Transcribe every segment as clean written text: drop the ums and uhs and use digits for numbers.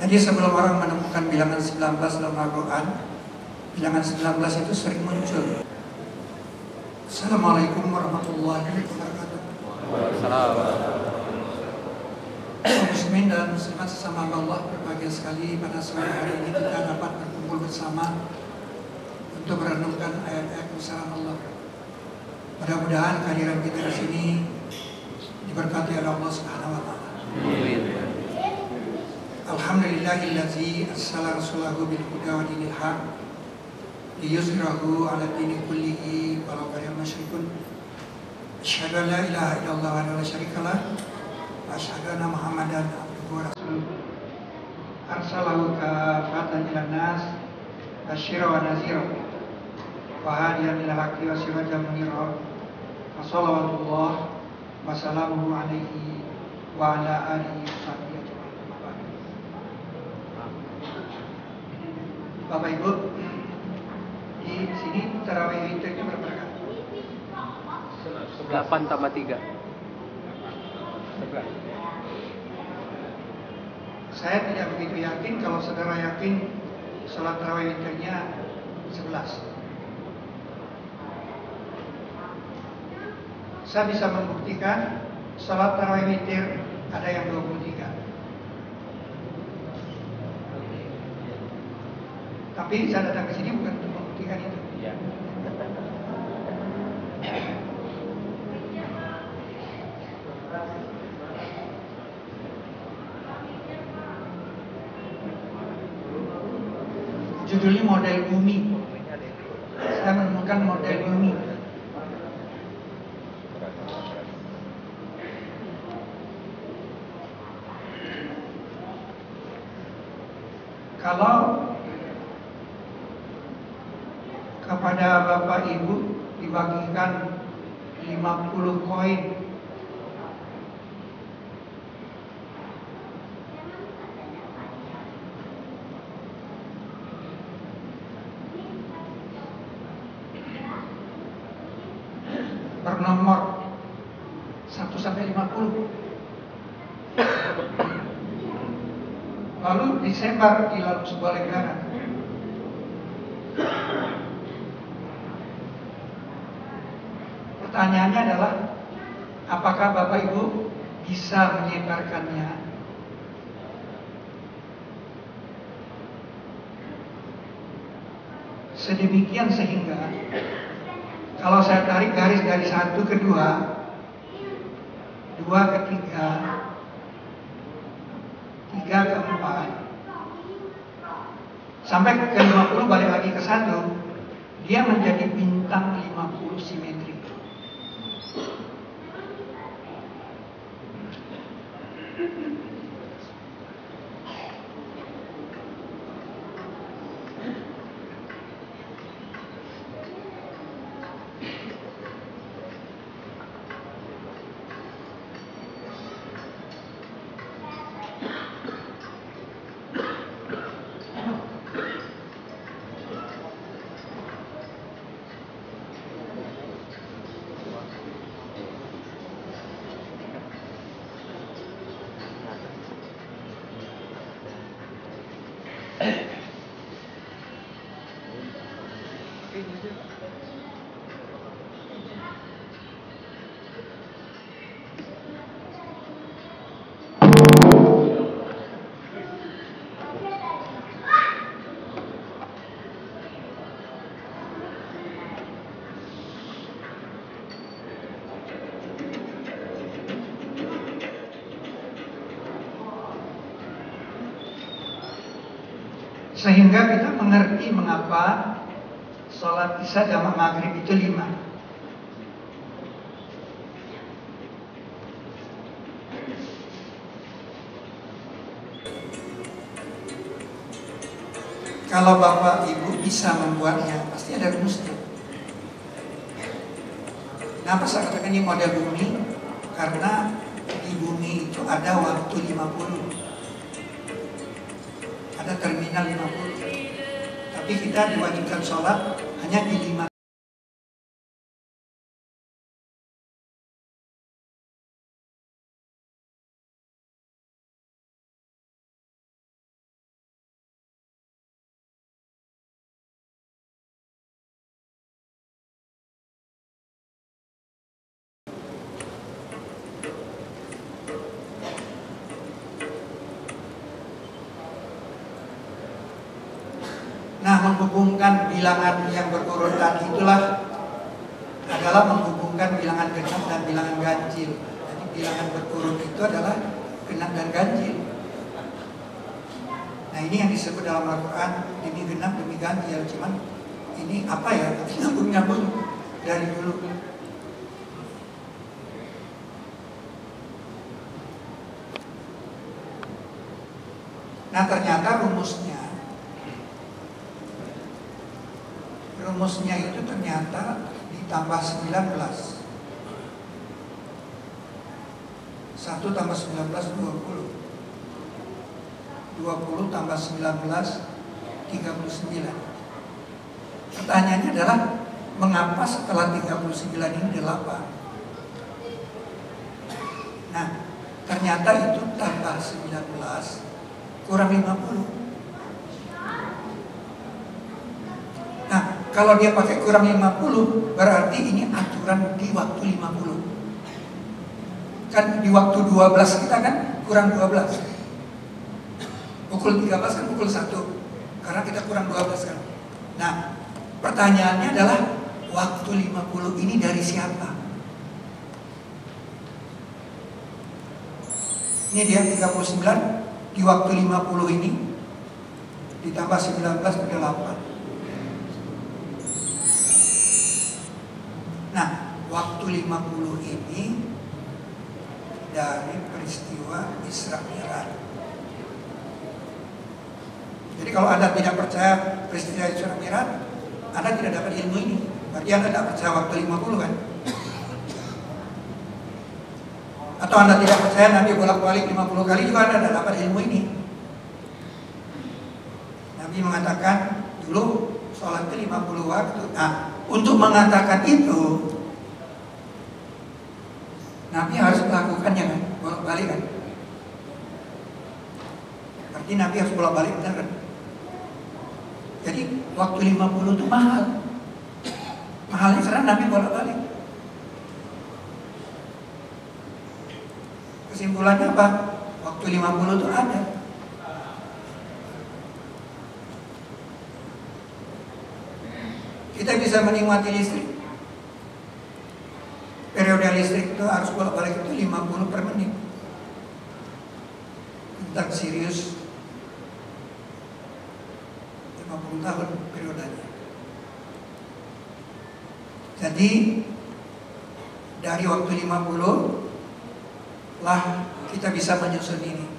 Jadi sebelum orang menemukan bilangan 19 dalam Al-Quran, bilangan 19 itu sering muncul. Assalamualaikum warahmatullahi wabarakatuh. Muslimin dan muslimat sesama Allah, berbahagia sekali pada sore hari ini kita dapat berkumpul bersama untuk merenungkan ayat-ayat kebesaran Allah. Mudah-mudahan kehadiran kita di sini diberkati oleh Allah Subhanahu wa taala. Alhamdulillahillazi arsala rasulahu bil huda wa dinil haq liyuzhirahu 'ala dini kullihi walau karihal musyrikun. Asyhadu an la ilaha illallah wa la syarika lah wa asyhadu anna Muhammadan abduhu wa rasuluh. Arsalahu kafatan ilan nas basyira wa nazira wa hadiyan ila haqqi wa sirajan munira. Wa shalawatullah wa salamuhu alaihi wa ala alihi wa sahbihi. Bapak Ibu, di sini tarawih witirnya berapa rakaat? 8 tambah 3. Saya tidak begitu yakin. Kalau saudara yakin sholat tarawih witirnya 11. Saya bisa membuktikan sholat tarawih witir ada yang 23. Tapi saya datang ke sini bukan untuk membuktikan itu. Iya. Judulnya model bumi. Saya menemukan model bumi. Kalau kepada Bapak Ibu dibagikan 50 koin, bernomor 1 sampai 50, lalu disebar di dalam sebuah lingkaran. Pertanyaannya adalah, apakah Bapak Ibu bisa menyebarkannya? Sedemikian sehingga kalau saya tarik garis dari 1 ke 2, 2 ke 3, 3 ke 4, sampai ke 50 balik lagi ke 1, dia menjadi bintang 50 simetri. Sehingga kita mengerti mengapa sholat isya jamak maghrib itu 5. Kalau Bapak Ibu bisa membuatnya, pasti ada rumusnya. Kenapa saya katakan ini model bumi? Karena di bumi itu ada waktu 50. Ada terminal 50. Tapi kita diwajibkan sholat hanya di 5. Nah, menghubungkan bilangan yang berurutan itulah adalah menghubungkan bilangan genap dan bilangan ganjil. Jadi bilangan berurut itu adalah genap dan ganjil. Nah, ini yang disebut dalam Al-Quran demi genap demi ganjil. Cuman ini apa ya? Nyambung-nyambung dari dulu. Nah, ternyata rumusnya itu ternyata ditambah 19. 1 tambah 19 20. 20 tambah 19 39. Pertanyaannya adalah mengapa setelah 39 ini 8? Nah, ternyata itu tambah 19 kurang 50. Nah, kalau dia pakai kurang 50, berarti ini aturan di waktu 50. Kan di waktu 12 kita kan kurang 12. Pukul 13 kan pukul 1. Karena kita kurang 12 kan. Nah, pertanyaannya adalah waktu 50 ini dari siapa? Ini dia 39 di waktu 50 ini ditambah 19 pada 8. Nah, waktu 50 ini dari peristiwa Isra Mi'raj. Jadi kalau Anda tidak percaya peristiwa Isra Mi'raj, Anda tidak dapat ilmu ini. Berarti Anda tidak percaya waktu 50 kan? Atau Anda tidak percaya Nabi bolak-balik 50 kali juga Anda tidak dapat ilmu ini. Nabi mengatakan dulu sholat itu 50 waktu. Nah, untuk mengatakan itu Nabi harus melakukannya kan, bolak-balik kan. Berarti Nabi harus bolak-balik benar kan. Jadi waktu 50 itu mahal. Mahalnya karena Nabi bolak-balik. Kesimpulannya apa? Waktu 50 itu ada. Kita bisa menikmati listrik. Periode listrik itu harus bolak-balik itu 50 per menit. Tentang serius 50 tahun periodenya. Jadi dari waktu 50 lah kita bisa menyusun ini.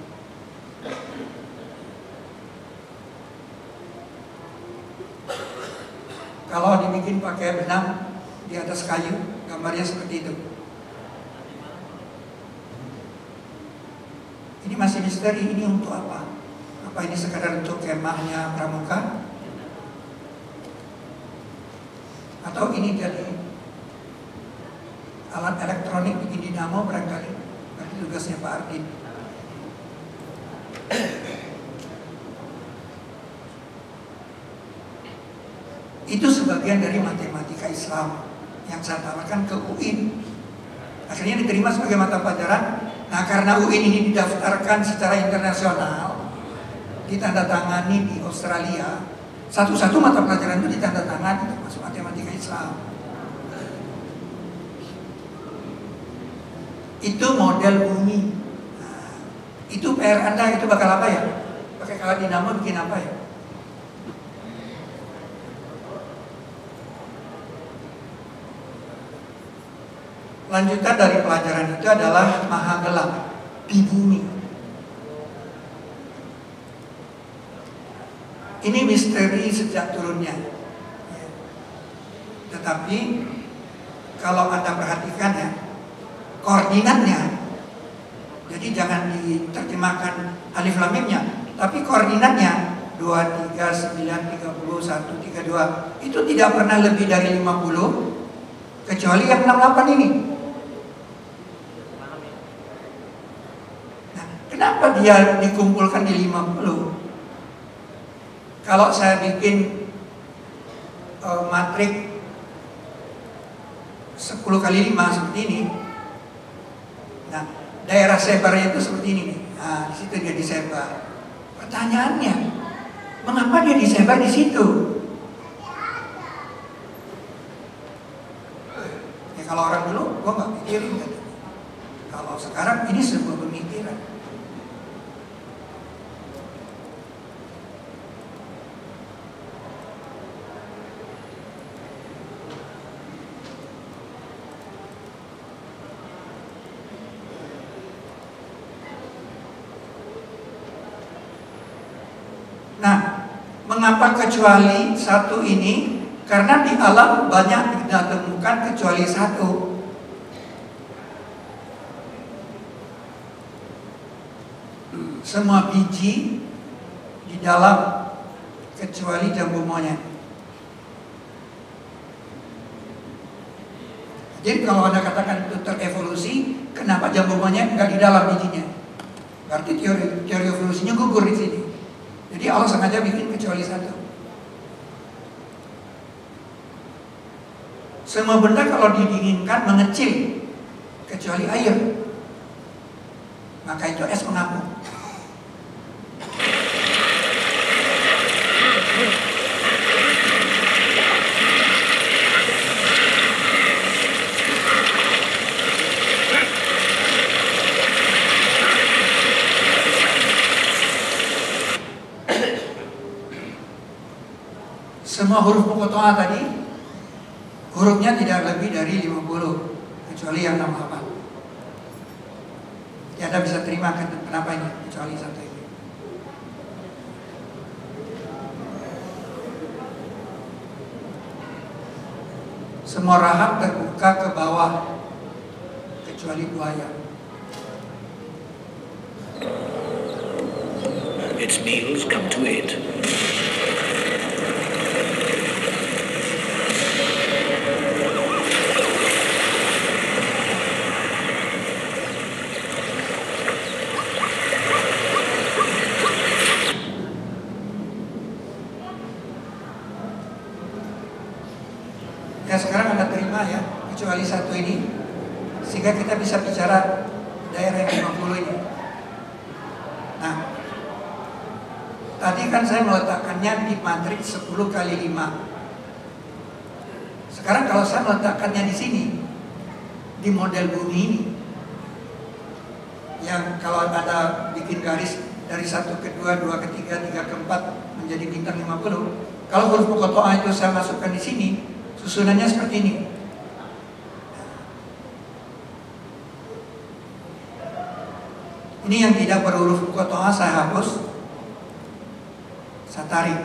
Kalau dibikin pakai benang di atas kayu, gambarnya seperti itu. Ini masih misteri, ini untuk apa? Apa ini sekadar untuk kemahnya pramuka? Atau ini jadi alat elektronik bikin dinamo barangkali? Berarti tugasnya Pak Ardin. Itu sebagian dari matematika Islam yang saya tawarkan ke UIN. Akhirnya diterima sebagai mata pelajaran. Nah, karena UIN ini didaftarkan secara internasional, ditandatangani di Australia, satu-satu mata pelajaran itu ditandatangani termasuk matematika Islam. Itu model bumi. Nah, itu PR Anda itu bakal apa ya? Pakai kawat dinamo bikin apa ya? Lanjutan dari pelajaran itu adalah maha gelap di bumi. Ini misteri sejak turunnya. Tetapi kalau Anda perhatikan ya, koordinatnya, jadi jangan diterjemahkan alif lam mimnya, tapi koordinatnya 2, 3, 9, 30, 1, 3, 2 itu tidak pernah lebih dari 50 kecuali yang 68 ini. Kenapa dia dikumpulkan di 50? Kalau saya bikin matrik 10 kali 5 seperti ini, nah daerah sebarnya itu seperti ini nih. Nah, di situ dia disebar. Pertanyaannya, Mengapa dia disebar di situ? Ya kalau orang dulu, gua nggak pikirin kan. Kalau sekarang ini sebuah pemikiran. Nah, mengapa kecuali satu ini? Karena di alam banyak tidak temukan kecuali satu. Semua biji di dalam kecuali jambu monyet. Jadi kalau Anda katakan itu terevolusi, kenapa jambu monyet nggak di dalam bijinya? Berarti teori evolusinya gugur di sini. Jadi Allah sengaja bikin kecuali satu. Semua benda kalau didinginkan mengecil, kecuali air. Maka itu es mengapung. Semua huruf Muqatta'ah tadi, hurufnya tidak lebih dari 50, kecuali yang 68. Ya, Anda bisa terima kenapa ini, kecuali satu ini. Semua rahang terbuka ke bawah, kecuali buaya. Its meals come to it. Ya, sekarang Anda terima ya, kecuali satu ini, sehingga kita bisa bicara daerah yang 50 ini. Nah, tadi kan saya meletakkannya di matriks 10 kali 5. Sekarang kalau saya meletakkannya di sini, di model bumi ini, yang kalau ada bikin garis dari 1 ke 2, 2 ke 3, 3 ke 4 menjadi bintang 50. Kalau huruf Muqatta'ah itu saya masukkan di sini, susunannya seperti ini. Ini yang tidak berhuruf Muqatta'ah saya hapus, saya tarik.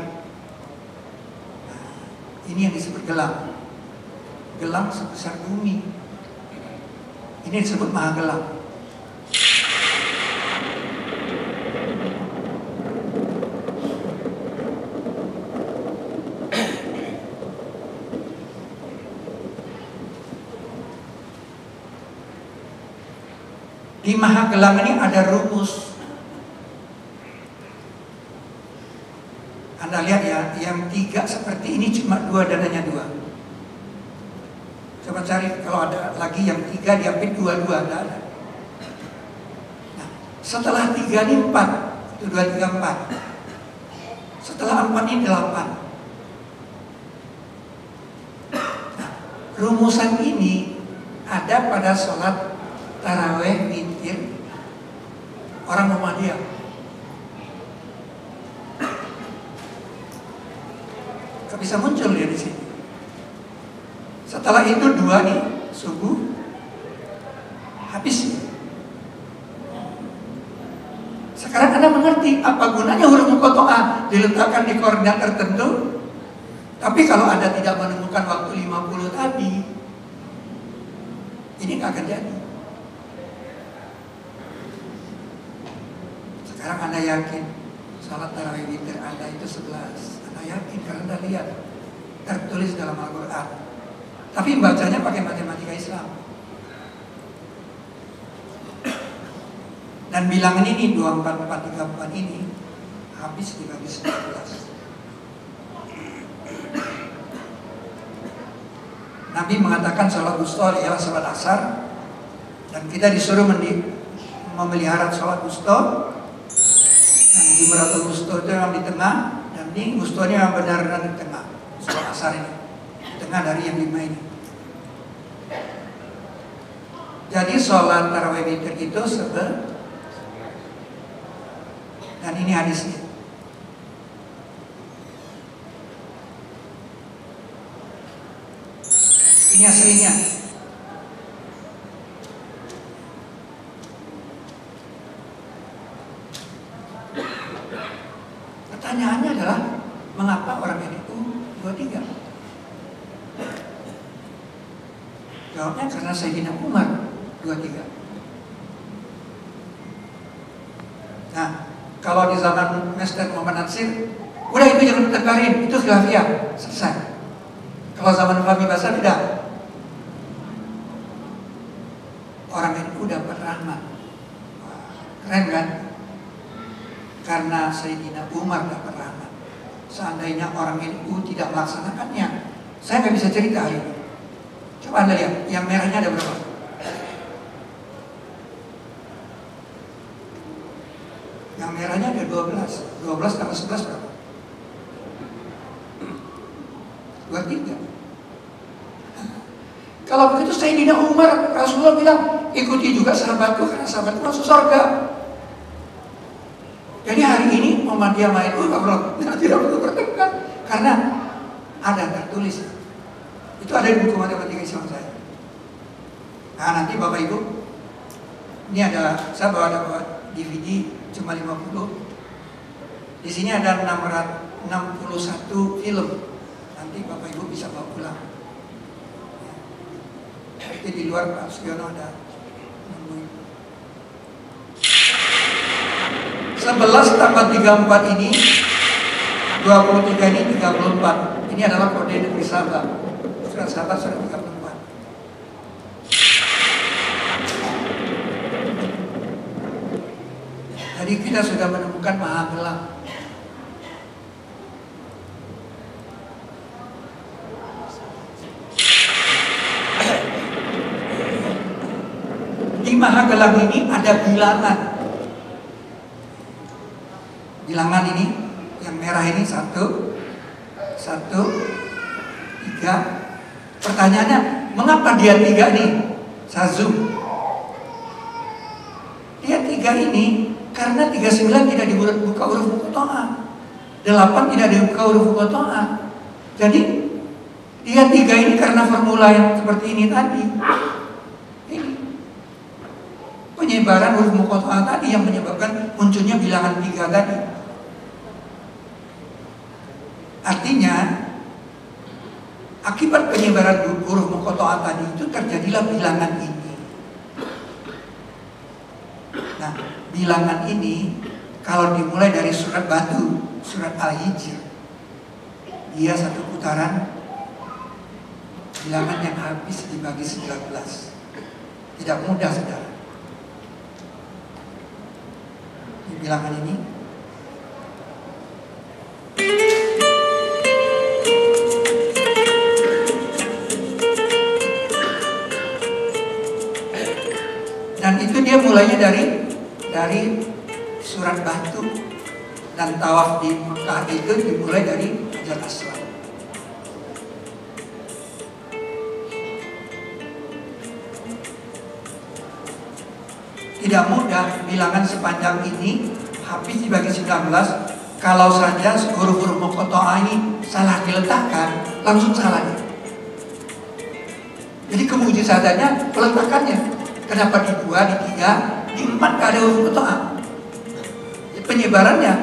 Nah, ini yang disebut gelang. Gelang sebesar bumi. Ini disebut maha gelang. Di maha gelang ini ada rumus. Anda lihat ya, yang 3 seperti ini cuma 2 dan hanya 2. Coba cari kalau ada lagi yang 3 diambil 2, 2, tidak ada. Nah, setelah 3 ini 4, itu 2, 3, 4. Setelah 4 ini 8. Nah, rumusan ini ada pada sholat taraweh witir orang Muhammadiyah. Gak bisa muncul dia di sini. Setelah itu 2 nih subuh habis. Sekarang Anda mengerti apa gunanya huruf Muqatta'ah diletakkan di koordinat tertentu. Tapi kalau Anda tidak menemukan waktu 50 tadi, ini gak akan jadi. Sekarang Anda yakin salat tarawih witir Anda itu 11. Anda yakin karena Anda lihat tertulis dalam Al-Quran. Tapi bacanya pakai matematika Islam. Dan bilangan ini 24, 4, 3, 4 ini habis dibagi 11. Nabi mengatakan sholat wusta ialah sholat asar, dan kita disuruh memelihara sholat wusta. Dan Jumratul Wusta itu yang di tengah, dan Ini gustonya benar-benar di tengah, sholat asar ini, di tengah dari yang 5 ini. Jadi sholat tarawih witir itu dan ini hadisnya. Ini aslinya. Pertanyaannya adalah mengapa orang NU 23? Jawabnya karena Sayyidina Umar 23. Nah, kalau di zaman Mesdan Muhammad Natsir, udah itu jangan ditengkarin, itu khilafiyah, selesai. Kalau zaman Fahmi Basar tidak. Orang NU dapat rahmat. Keren kan? Karena Sayyidina Umar dapat rahmat. Seandainya orang NU tidak melaksanakannya, saya nggak bisa cerita hari ini. Coba Anda lihat, yang merahnya ada berapa? Yang merahnya ada 12. 12 tambah 11 berapa? 23. Kalau begitu Sayyidina Umar, Rasulullah bilang, ikuti juga sahabatku karena sahabatku masuk surga. Jadi hari ini Muhammadiyah itu tidak perlu bertengkar karena ada tertulis. Itu ada di buku matematika Islam saya. Nah nanti Bapak Ibu, ini ada, saya bawa DVD cuma 50. Di sini ada 661 film. Nanti Bapak Ibu bisa bawa pulang. Itu di luar Pak Sugiono ada. 11 tambah 34 ini 23 ini 34. Ini adalah kode negeri Sabah. Surat Sabah surat 34. Jadi kita sudah menemukan maha gelap. Di maha gelap ini ada bilangan. Bilangan ini yang merah ini 1, 3. Pertanyaannya, mengapa dia 3 nih? Saya zoom. Dia 3 ini karena 39 tidak dibuka huruf muqatta'ah, 8 tidak dibuka huruf muqatta'ah. Jadi dia 3 ini karena formula yang seperti ini tadi. Ini penyebaran huruf muqatta'ah tadi yang menyebabkan munculnya bilangan 3 tadi. Artinya akibat penyebaran huruf muqatta'ah tadi itu terjadilah bilangan ini. Nah, bilangan ini kalau dimulai dari surat batu, surat Al-Hijr, dia satu putaran bilangan yang habis dibagi 19. Tidak mudah, saudara. Di bilangan ini dan itu dia mulainya dari surat batu, dan tawaf di Mekah itu dimulai dari Hajar Aswad. Tidak mudah bilangan sepanjang ini habis dibagi 19. Kalau saja huruf-huruf muqatta'ah ini salah diletakkan, langsung salah. Jadi kemujizatannya peletakannya. Kenapa di 2, di 3, di 4 gak ada huruf muqatta'ah? Penyebarannya.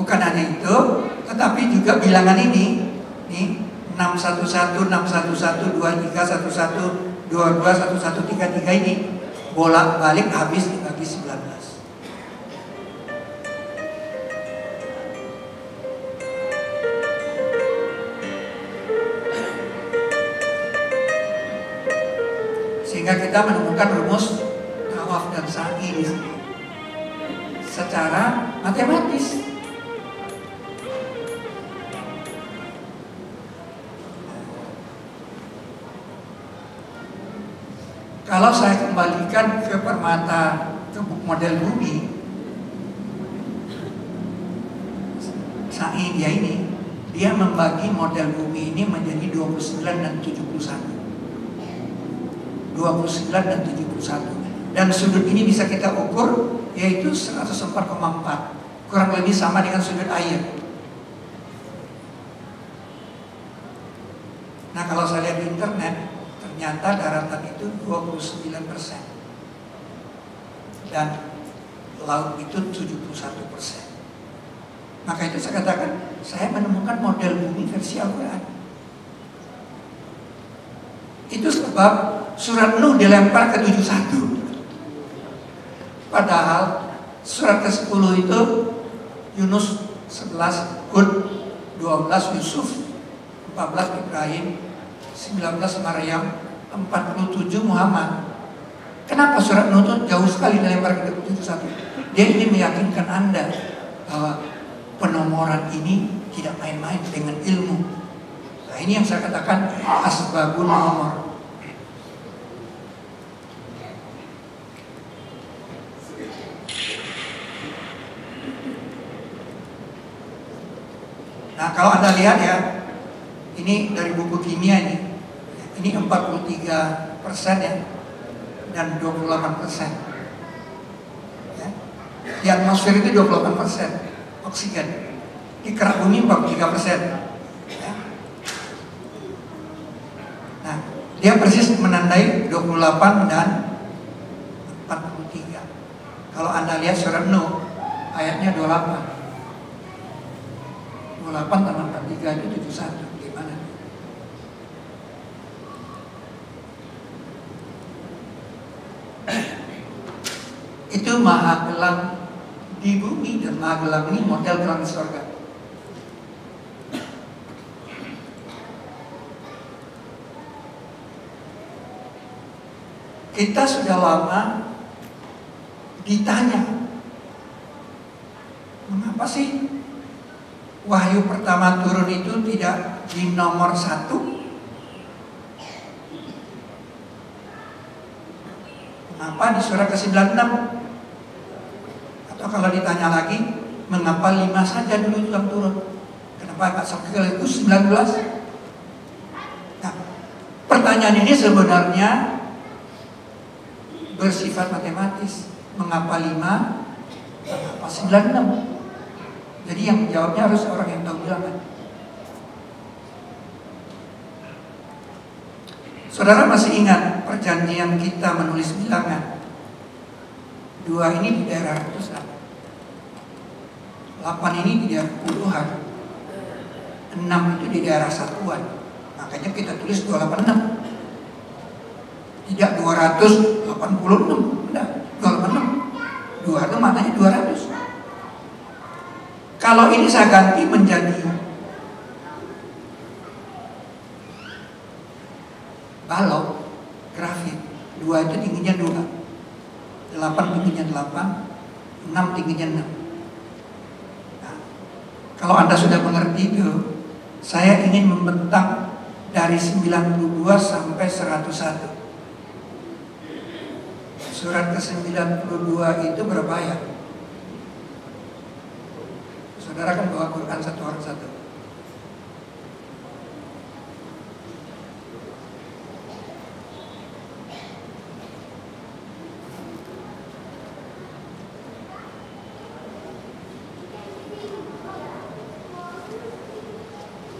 Bukan hanya itu, tetapi juga bilangan ini, nih 611, 611, 23, 11, 22, 1133 ini bolak-balik habis dibagi 19. Sehingga kita menemukan rumus tawaf dan sa'i di sini secara matematis. Kalau saya kembalikan ke permata, ke model bumi, saat ini dia membagi model bumi ini menjadi 29 dan 71. 29 dan 71. Dan sudut ini bisa kita ukur, yaitu 104,4. Kurang lebih sama dengan sudut air. Nah, kalau saya lihat di internet, ternyata daratan itu 29%. Dan laut itu 71%. Maka itu saya katakan, saya menemukan model bumi versi Al-Quran. Itu sebab surat Nuh dilempar ke 71. Padahal surat ke-10 itu Yunus 11, Hud 12, Yusuf 14, Ibrahim 19, Maryam 47, Muhammad. Kenapa surat Nuh itu jauh sekali dilempar ke 71? Dia ingin meyakinkan Anda bahwa penomoran ini tidak main-main dengan ilmu. Nah, ini yang saya katakan asbabun nomor. Nah, kalau Anda lihat ya, ini dari buku kimia ini 43% ya, dan 28%. Ya. Di atmosfer itu 28% oksigen. Di kerak bumi 43%. Ya. Nah, dia persis menandai 28 dan 43. Kalau Anda lihat surat Nuh, ayatnya 28. 28 tambah 43 itu 71. Gimana? Itu maha gelang di bumi, dan maha gelang ini model gelang surga. Kita sudah lama ditanya, mengapa sih wahyu pertama turun itu tidak di nomor 1? Mengapa di surat ke-96? Atau kalau ditanya lagi, mengapa 5 saja dulu itu yang turun? Kenapa nggak sekaligus 19? Nah, pertanyaan ini sebenarnya bersifat matematis. Mengapa 5? Mengapa 96? Jadi yang menjawabnya harus orang yang tahu bilangan. Saudara masih ingat perjanjian kita menulis bilangan? 2 ini di daerah ratusan, 8 ini di daerah puluhan, 6 itu di daerah satuan. Makanya kita tulis 286. Tidak 286, enggak, 286. 2 itu maknanya 200. Kalau ini saya ganti menjadi balok grafik, 2 itu tingginya 2, 8 tingginya 8, 6 tingginya 6. Nah, kalau Anda sudah mengerti itu, saya ingin membentang dari 92 sampai 101. Surat ke-92 itu berapa ayat? Saudara kan bawa Quran satu orang satu.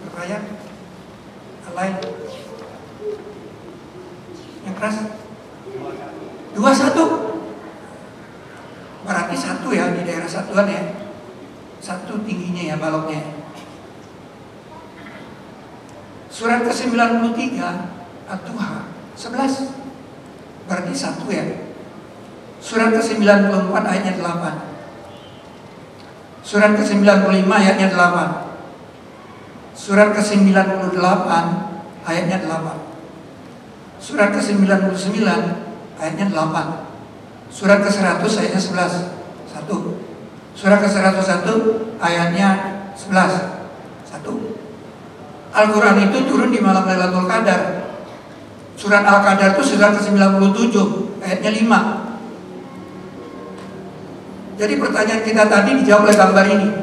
Berapa ayat? Lain. Yang keras? 21. Berarti 1 ya, di daerah satuan ya. 1 tingginya ya baloknya. Surat ke-93 At-Tuha 11. Berarti 1 ya. Surat ke-94 ayatnya 8. Surat ke-95 ayatnya 8. Surat ke-98 ayatnya 8. Surat ke-99 ayatnya 8. Surat ke-100 ayatnya 11. 1. Surat ke-101 ayatnya 11. 1. Al-Quran itu turun di malam Lailatul Qadar. Surat Al-Qadar itu surat ke-97, ayatnya 5. Jadi pertanyaan kita tadi dijawab oleh gambar ini.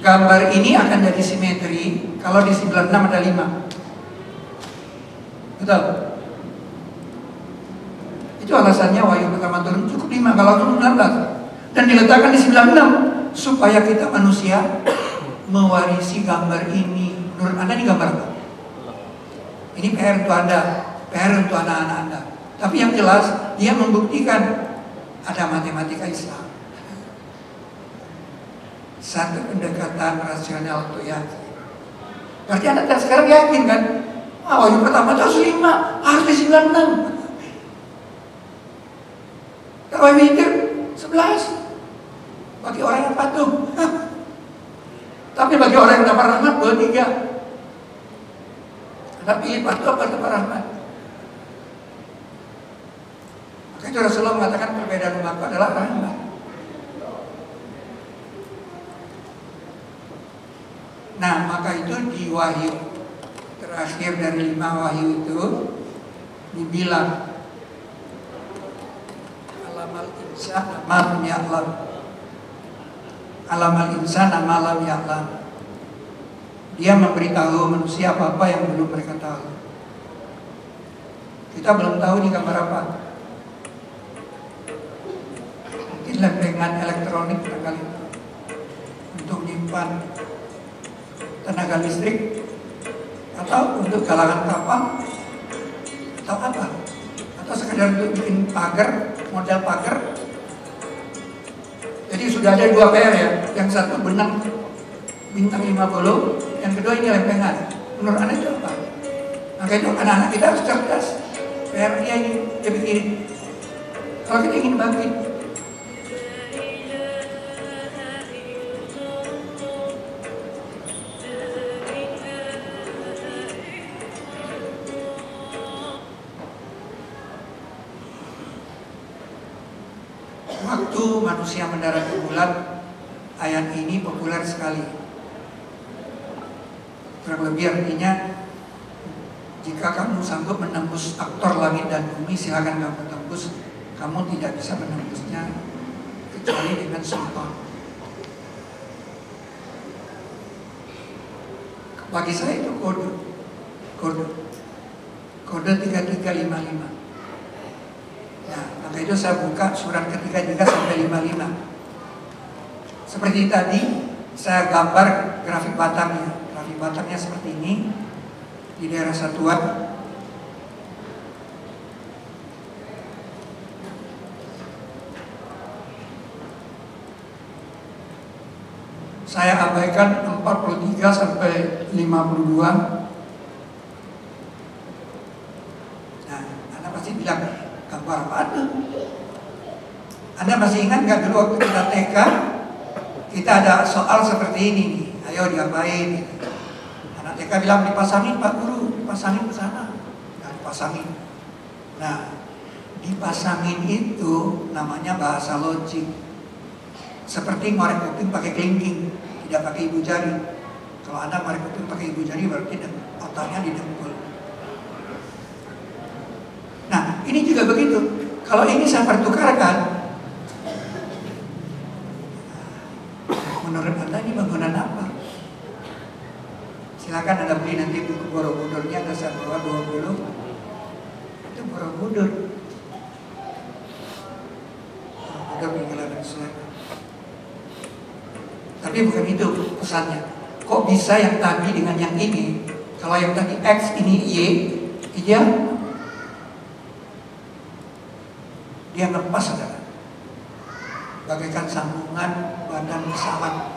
Gambar ini akan jadi simetri kalau di 96 ada 5. Betul? Itu alasannya wahyu pertama turun cukup 5, kalau turun 16. Dan diletakkan di 96 supaya kita manusia mewarisi gambar ini. Menurut Anda ini gambar apa? Ini PR untuk Anda, PR untuk anak-anak Anda. Tapi yang jelas dia membuktikan ada matematika Islam. Satu pendekatan rasional untuk yakin. Berarti Anda sekarang yakin kan? Wahyu pertama itu harus 5, harus di 96. Kalau wahyu Injil 11. Bagi orang yang patuh. Tapi bagi orang yang dapat rahmat 23. Anda pilih patuh apa dapat rahmat? Maka itu Rasulullah mengatakan perbedaan umatku adalah rahmat. Nah, maka itu di wahyu terakhir dari 5 wahyu itu dibilang alamal insan malam ya'lam. Alamal insan malam ya'lam. Dia memberitahu manusia apa-apa yang belum mereka tahu. Kita belum tahu ini gambar apa. Mungkin lempengan elektronik barangkali untuk menyimpan tenaga listrik, atau untuk galangan kapal, atau apa, atau sekedar untuk bikin pagar, model pagar. Jadi sudah ada 2 PR ya, yang satu benang bintang 50, yang kedua ini lempengan. Menurut Anda itu apa? Maka itu anak-anak kita harus cerdas. PR dia ini, dia bikin. Kalau kita ingin bangkit, waktu manusia mendarat ke bulan, ayat ini populer sekali. Kurang lebih artinya, jika kamu sanggup menembus aktor langit dan bumi, silakan kamu tembus. Kamu tidak bisa menembusnya kecuali dengan sumpah. Bagi saya itu kode 3355. Nah, maka itu saya buka surat ke-33 sampai 55. Seperti tadi saya gambar grafik batangnya. Grafik batangnya seperti ini di daerah satuan. Saya abaikan 43 sampai 52. Nah, Anda pasti bilang, gambar apa itu? Anda masih ingat nggak dulu waktu kita TK, kita ada soal seperti ini nih, ayo diapain? Anak TK bilang dipasangin Pak Guru, dipasangin ke sana, nah, dipasangin. Nah, dipasangin itu namanya bahasa logik, seperti ngorek kuping pakai kelingking, tidak pakai ibu jari. Kalau Anda ngorek kuping pakai ibu jari berarti otaknya didengkul. Nah, ini juga begitu. Kalau ini saya pertukarkan, menurut Anda ini bangunan apa? Silakan Anda beli nanti buku Borobudurnya, ada saya bawa 20. Itu Borobudur. Borobudur peninggalan Rasulullah. Tapi bukan itu pesannya. Kok bisa yang tadi dengan yang ini? Kalau yang tadi X, ini Y, iya. Dia lepas, saudara, bagaikan sambungan badan pesawat.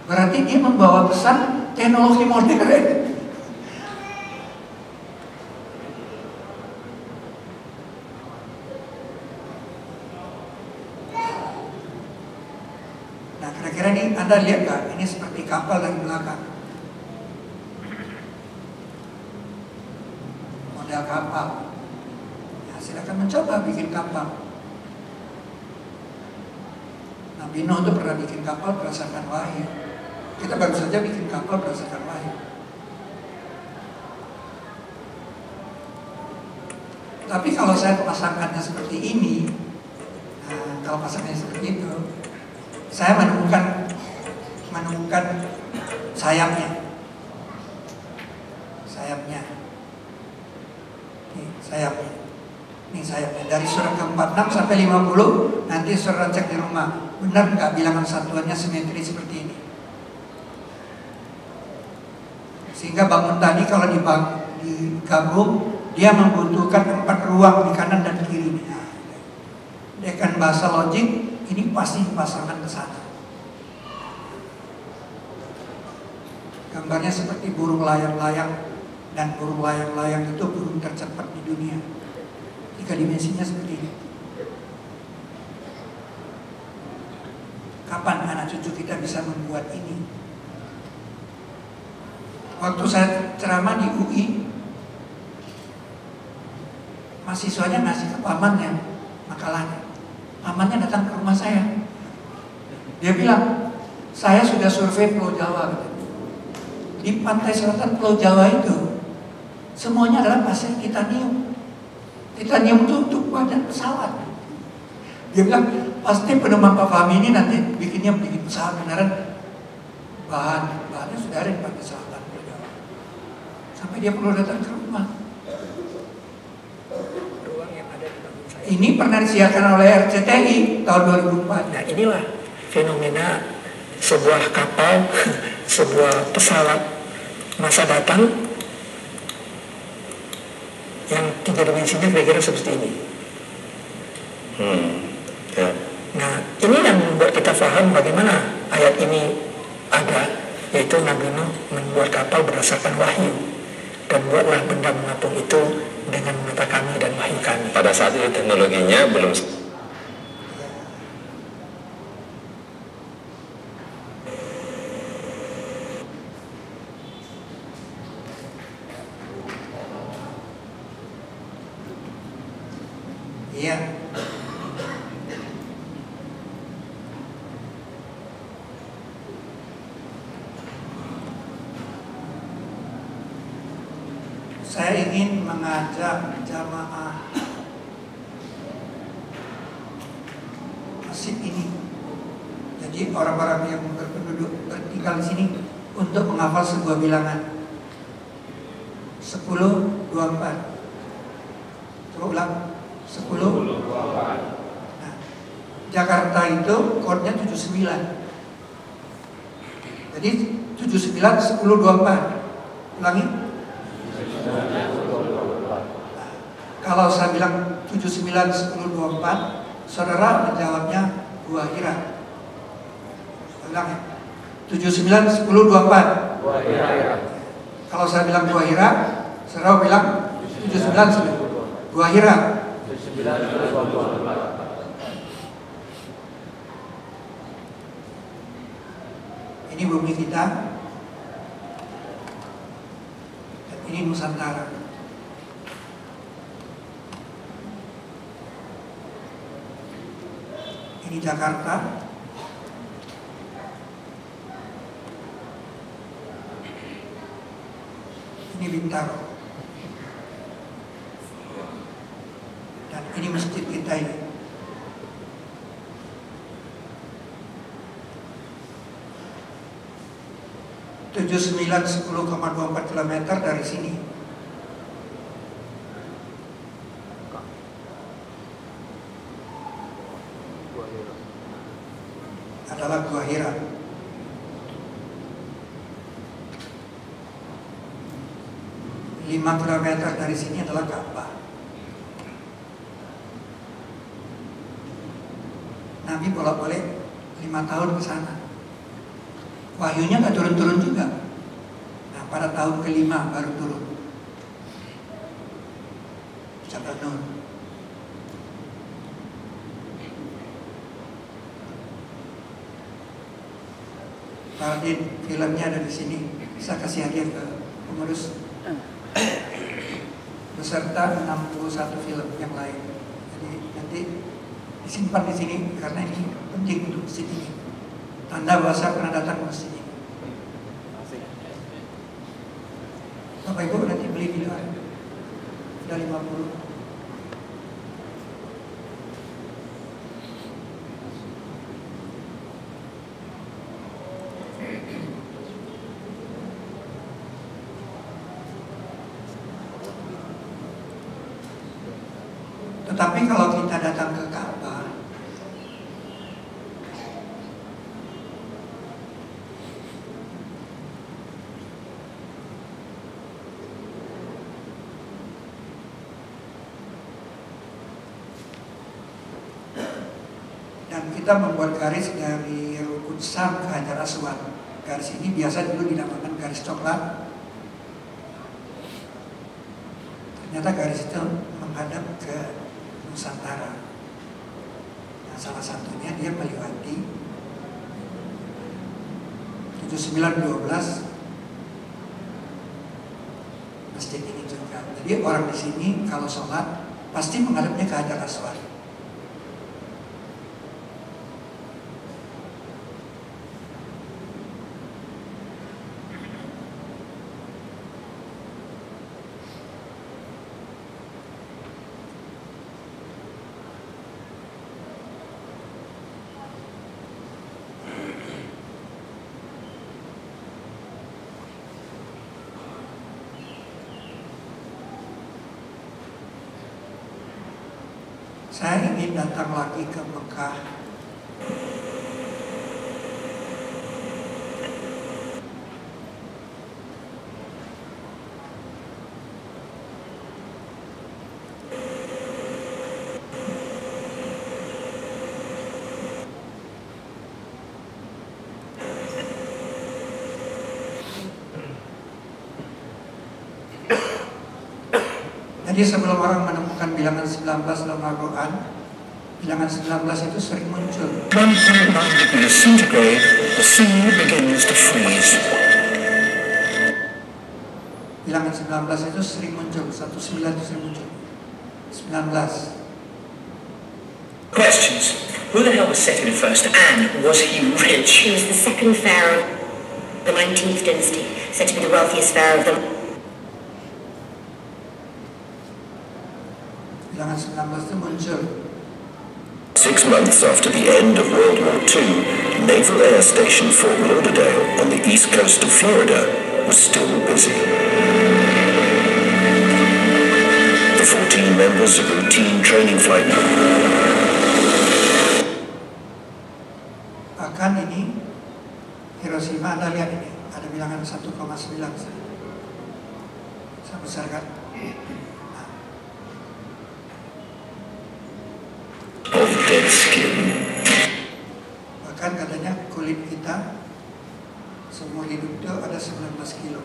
Berarti dia membawa pesan teknologi modern. Nah, kira-kira ini Anda lihat nggak? Ini seperti kapal dari belakang. Model kapal. Silakan mencoba bikin kapal. Nabi Nuh itu pernah bikin kapal berdasarkan wahyu. Kita baru saja bikin kapal berdasarkan wahyu. Tapi kalau saya pasangkannya seperti ini, nah, kalau pasangnya seperti itu, saya menemukan sayapnya. Ini sayapnya dari surat ke-46 sampai 50. Nanti saudara cek di rumah, benar nggak bilangan satuannya simetri seperti ini. Sehingga bangun tadi kalau digabung, dia membutuhkan 4 ruang di kanan dan kiri. Nah, dengan bahasa logik, ini pasti pasangan ke sana. Gambarnya seperti burung layang-layang, dan burung layang-layang itu burung tercepat di dunia. 3 dimensinya seperti ini. Kapan anak cucu kita bisa membuat ini? Waktu saya ceramah di UI, mahasiswanya ngasih ke pamannya makalahnya. Pamannya datang ke rumah saya. Dia bilang, saya sudah survei Pulau Jawa. Di pantai selatan Pulau Jawa itu, semuanya adalah pasir titanium. Titanium itu untuk badan pesawat. Dia bilang, pasti penemuan Pak Fahmi ini nanti bikin pesawat beneran. Bahannya sudah ada di pantai selatan Pulau Jawa. Sampai dia perlu datang ke rumah. Ini pernah disiarkan oleh RCTI tahun 2004. Nah, inilah fenomena sebuah kapal, sebuah pesawat masa datang yang 3 dimensinya kira-kira seperti ini. Ya. Nah, ini yang membuat kita paham bagaimana ayat ini ada, yaitu Nabi Nuh membuat kapal berdasarkan wahyu, dan buatlah benda mengapung itu dengan mata kami dan wahyu kami. Pada saat itu teknologinya belum. Iya. Saya ingin mengajak jamaah masjid ini, jadi orang-orang yang bertinggal di sini, untuk menghafal sebuah bilangan 1024. Coba ulang, 1024. Nah, Jakarta itu kodenya 79. Jadi 79 1024. Ulangi. Kalau saya bilang 79 1024, saudara menjawabnya Gua Hira. Ulang ya. 79 1024. Gua Hira. Kalau saya bilang Gua Hira, saudara bilang 79 Gua Hira. 79 1024. Ini bumi kita. Dan ini Nusantara. Ini Jakarta. Ini Bintaro. Dan ini masjid kita ini. Tujuh 10,24 km dari sini. Adalah Gua Hira. Lima kilometer dari sini adalah Ka'bah. Nabi bolak-balik 5 tahun ke sana. Wahyunya nggak turun-turun juga. Nah, pada tahun ke-5 baru turun. Jabal Nur. Paradin, filmnya ada di sini. Bisa kasih hadiah ke pengurus. Beserta 61 film yang lain. Jadi nanti disimpan di sini karena ini penting untuk masjid ini. Tanda bahwa saya pernah datang ke masjid ini. Bapak Ibu nanti beli di luar. Sudah 50. Tetapi kalau kita datang ke Ka'bah, dan kita membuat garis dari Rukun Syam ke Hajar Aswad. Garis ini biasa dulu dinamakan garis coklat. Ternyata garis itu menghadap ke Nusantara. Nah, salah satunya dia melewati 7912 masjid ini juga. Jadi orang di sini kalau sholat pasti menghadapnya ke Hajar Aswad. Saya ingin datang lagi ke Mekah. Jadi sebelum orang menemukan bilangan 19 dalam Al-Quran, bilangan 19 itu sering muncul. 1.9 degrees centigrade, the sea begins to freeze. Bilangan 19 itu sering muncul, 19 itu sering muncul. 19. Questions. Who the hell was Seti first, and was he rich? He was the second pharaoh of the 19th dynasty, said to be the wealthiest pharaoh of them. Bilangan 19 itu muncul. 6 months after the end of World War II, Naval Air Station Fort Lauderdale on the east coast of Florida was still busy. The 14 members of routine training flight. Bahkan ini Hiroshima, Anda lihat ini, ada bilangan 1,9. Saya besarkan. Of dead skin. Bahkan katanya kulit kita seumur hidup itu ada 19 kilo.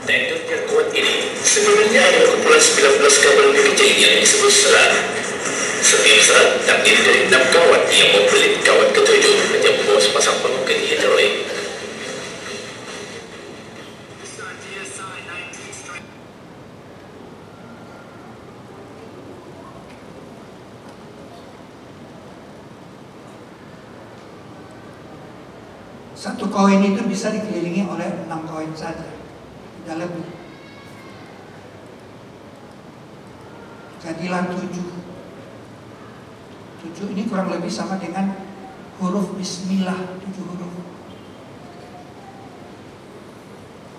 Network yang kuat ini sebenarnya ada kumpulan 19 kabel lebih kecil yang disebut serat. Setiap serat terdiri dari 6 kawat yang membelit kawat ke-7 yang membawa sepasang pengungkit hidrolik. Satu koin itu bisa dikelilingi oleh 6 koin saja. Tidak lebih. Jadilah 7. 7 ini kurang lebih sama dengan huruf Bismillah, 7 huruf.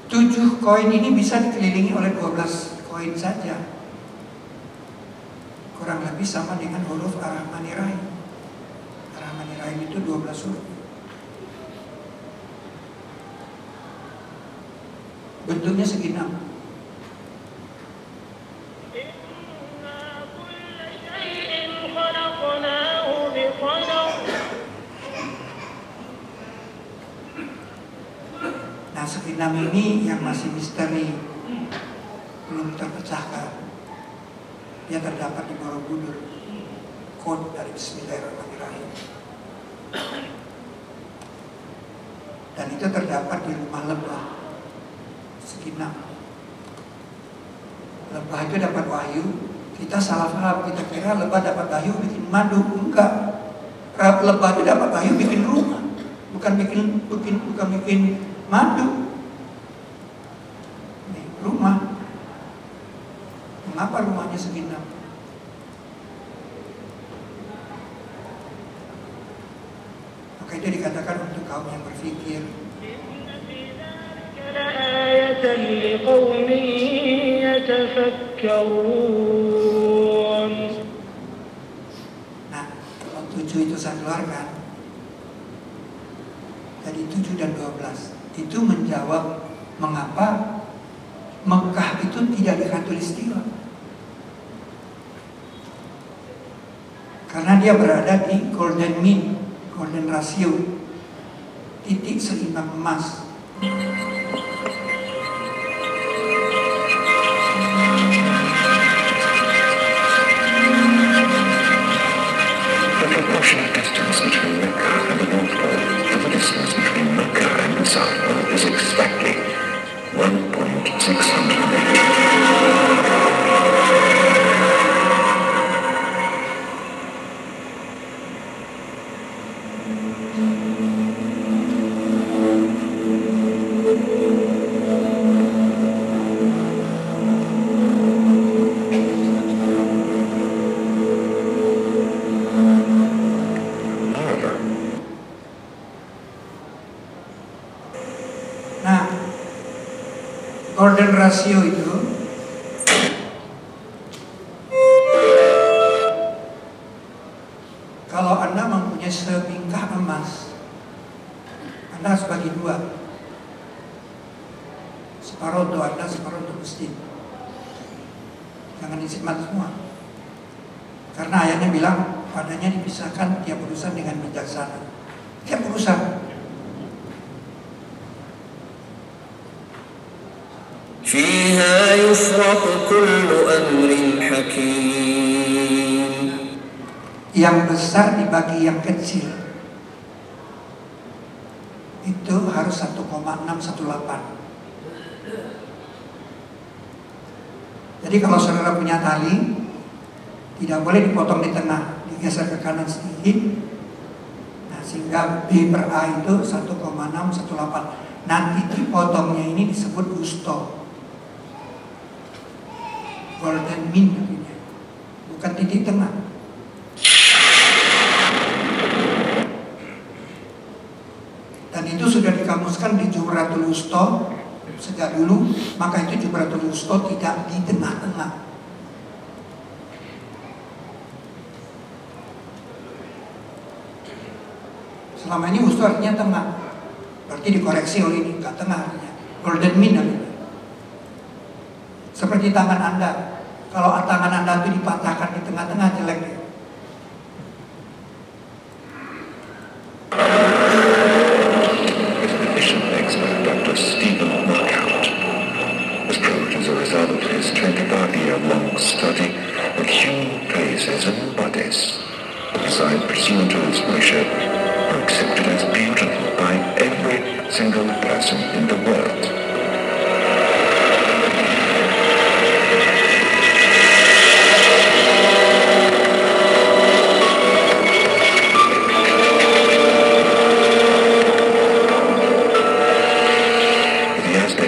7 koin ini bisa dikelilingi oleh 12 koin saja. Kurang lebih sama dengan huruf Ar-Rahmanir-Rahim. Ar-Rahmanir-Rahim itu 12 huruf. Bentuknya segi 6. Nah, segi 6 ini yang masih misteri, belum terpecahkan. Dia terdapat di Borobudur, kode dari Bismillahirrahmanirrahim. Dan itu terdapat di rumah lebah, segi 6. Lebah itu dapat wahyu. Kita salah paham, kita kira lebah dapat wahyu bikin madu. Enggak. Lebah itu dapat wahyu bikin rumah, bukan bikin madu. Nih, rumah. Mengapa rumahnya segi 6? Maka itu dikatakan untuk kaum yang berpikir. Nah, kalau 7 itu saya keluarkan, jadi 7 dan 12 itu menjawab mengapa Mekah itu tidak di khatulistiwa. Karena dia berada di golden mean, golden ratio, titik seimbang emas. The proportionate distance between Mecca and the North Pole to the distance between Mecca and the South Pole is exactly 1.680. Golden ratio itu kalau Anda mempunyai sebingkah emas, Anda harus bagi 2. Separuh untuk Anda, separuh untuk masjid. Jangan disimpan semua. Karena ayatnya bilang padanya dipisahkan tiap urusan dengan bijaksana. Tiap urusan. فيها يفرق كل أمر حكيم. Yang besar dibagi yang kecil. Itu harus 1,618. Jadi kalau saudara punya tali, tidak boleh dipotong di tengah, digeser ke kanan sedikit. Nah, sehingga B per A itu 1,618. Nah, titik potongnya ini disebut wusto. Golden mean namanya, bukan titik tengah. Dan itu sudah dikamuskan di Jumratul Wusto sejak dulu, maka itu Jumratul Wusto tidak di tengah-tengah. Selama ini wusto artinya tengah, berarti dikoreksi oleh ini, nggak tengah artinya. Golden mean namanya. Seperti tangan Anda. Kalau tangan Anda itu dipatahkan di tengah-tengah, jelek. Expert Dr. Stephen Markout was proved as a result of his 25-year-long study of human faces and bodies. Designed pursuant to his wishes, are accepted as beautiful by every single person in the world.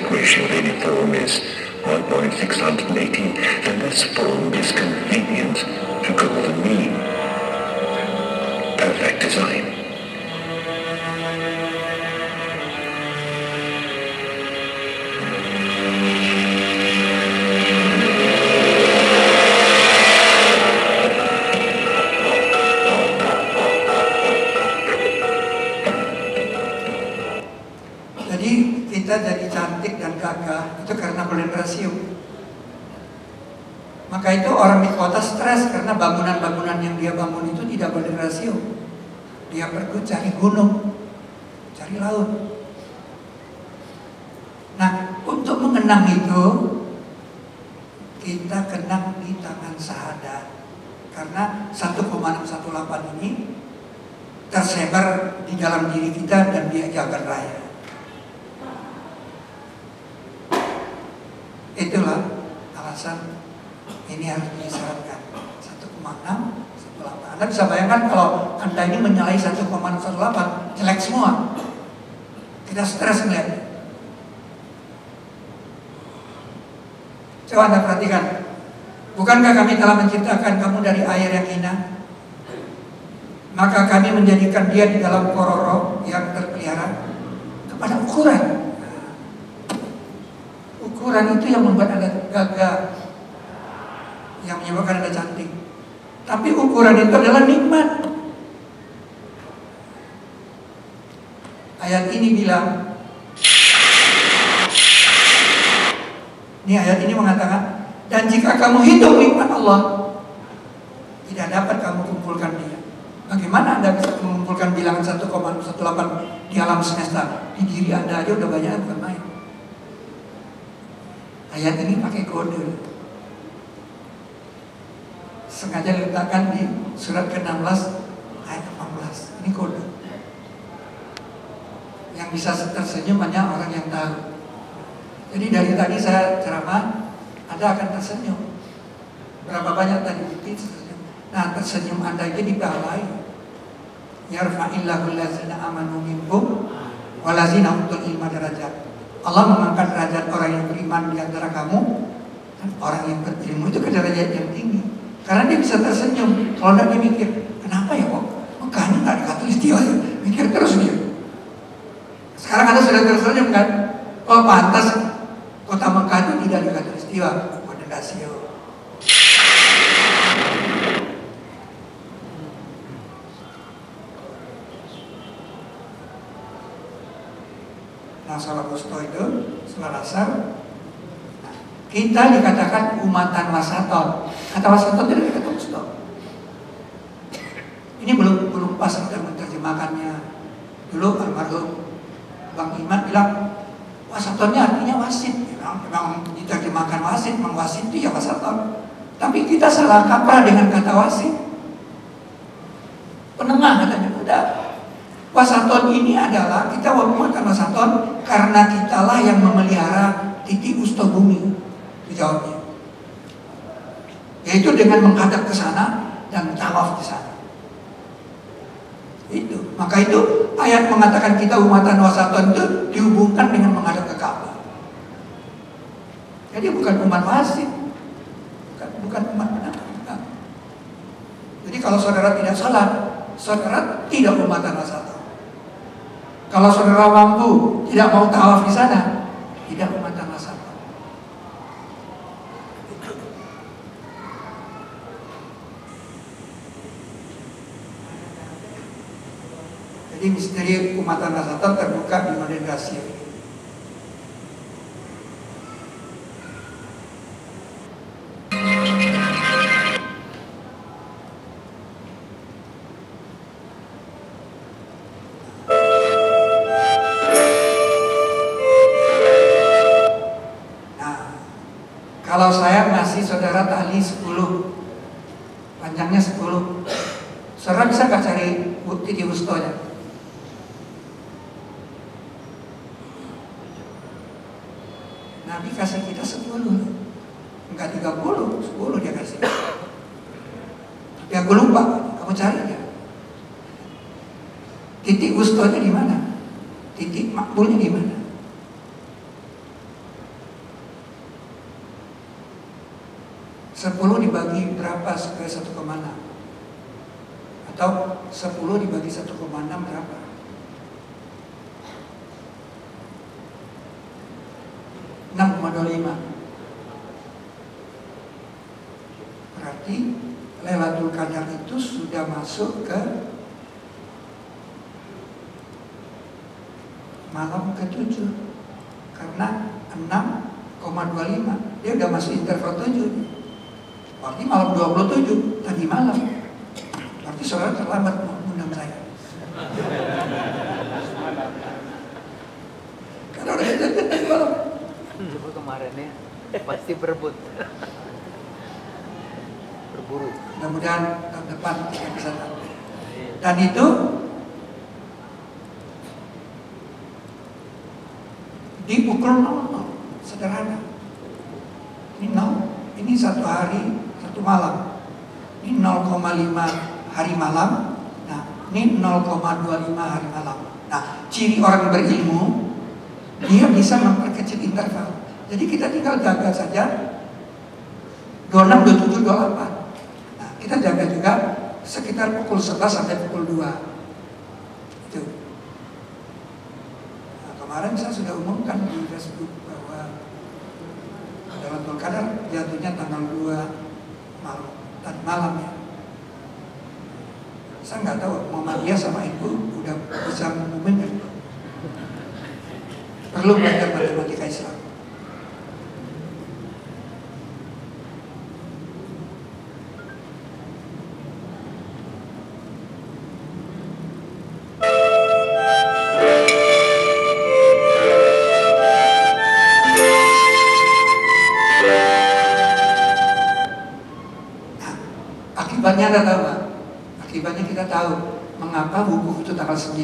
Ratio of any form is 1.680, then this form is convenient to golden mean. Perfect design. rasio. Maka itu orang di kota stres karena bangunan-bangunan yang dia bangun itu tidak berderasio. Dia pergi cari gunung, cari laut. Nah, untuk mengenang itu kita kenang di tangan syahadat. Karena 1,618 ini tersebar di dalam diri kita dan di jagat raya. Itulah alasan ini harus disyaratkan 1,618. Anda bisa bayangkan kalau Anda ini menyalahi 1,618, jelek semua. Kita stres melihatnya. Coba Anda perhatikan, bukankah kami telah menciptakan kamu dari air yang hina? Maka kami menjadikan dia di dalam kororo yang terpelihara kepada ukuran. Ukuran itu yang membuat Anda gagah, yang menyebabkan Anda cantik. Tapi ukuran itu adalah nikmat. Ayat ini bilang, ini ayat ini mengatakan, dan jika kamu hitung nikmat Allah, tidak dapat kamu kumpulkan dia. Bagaimana Anda bisa mengumpulkan bilangan 1,18 di alam semesta? Di diri Anda aja udah banyak, bukan main. Ayat ini pakai kode. Sengaja diletakkan di surat ke-16 ayat 18. Ini kode. Yang bisa tersenyum hanya orang yang tahu. Jadi dari tadi saya ceramah, Anda akan tersenyum. Berapa banyak tadi bukti tersenyum. Nah, tersenyum Anda itu dipahalai. Yarfa'illahu allazina amanu minkum walazina utul ilma darajat. Allah mengangkat derajat orang yang beriman di antara kamu dan orang yang berilmu itu ke derajat yang tinggi. Karena dia bisa tersenyum. Kalau tidak dia mikir, kenapa ya kok Mekahnya nggak di Khatulistiwa ya? Mikir terus dia. Sekarang Anda sudah tersenyum kan? Oh pantas kota Mekah itu tidak di Khatulistiwa. Kode rasio. Nah, sholat wusta itu, sholat asar, kita dikatakan umatan wasaton. Kata wasaton tidak dikata wusta. Ini belum pas kita menerjemahkannya. Dulu almarhum Bang Iman bilang wasatonnya artinya wasit. Memang diterjemahkan wasit, memang wasit itu ya wasaton. Tapi kita salah kaprah dengan kata wasit. Penengah katanya udah. Wasaton ini adalah kita menggunakan wasaton karena kitalah yang memelihara titik wusta bumi. Dijawabnya, yaitu dengan menghadap ke sana dan tawaf di sana. Itu, maka itu ayat mengatakan kita umatan wasaton itu dihubungkan dengan menghadap ke Ka'bah. Jadi bukan umat wasit, bukan umat benar. Jadi kalau saudara tidak salat, saudara tidak umatan wasaton. Kalau saudara mampu tidak mau tawaf di sana, tidak umatan wasaton. Jadi misteri umatan wasaton terbuka di Madinah Rasio. Kalau saya ngasih saudara tali 10, panjangnya 10, saudara bisa nggak cari bukti di wustonya? Nabi kasih kita 10, enggak 30, 10 dia kasih. Tapi aku lupa, kamu cari ya. Titik wustonya di mana? Titik makbulnya di mana? Sepuluh dibagi berapa supaya 1,6? Atau 10 dibagi 1,6 berapa? Berarti Lailatul Qadar itu sudah masuk ke malam ke-7 karena 6,25. dia udah masuk interval 7. Berarti malam 27 tadi malam. Berarti saudara terlambat mengundang saya. Karena udah janjian tadi malam. Coba kemarin ya, pasti berebut. Berburu. Mudah-mudahan tahun depan kita bisa tahu. Dan itu dipukul 00, sederhana. Ini 0, ini 1 hari 1 malam. Ini 0,5 hari malam. Nah, ini 0,25 hari malam. Nah, ciri orang berilmu, dia bisa memperkecil interval. Jadi kita tinggal jaga saja 26, 27, 28. Nah, kita jaga juga sekitar pukul 11 sampai pukul 2. Itu. Nah, kemarin saya sudah umumkan di Facebook bahwa Lailatul Qadar jatuhnya tanggal 2 malam, tadi malam ya. Saya nggak tahu Muhammadiyah sama Ibu udah bisa mengumumin kan? Perlu belajar matematika Islam. Akibatnya ada tahu Pak? Akibatnya kita tahu mengapa wukuf itu tanggal 9.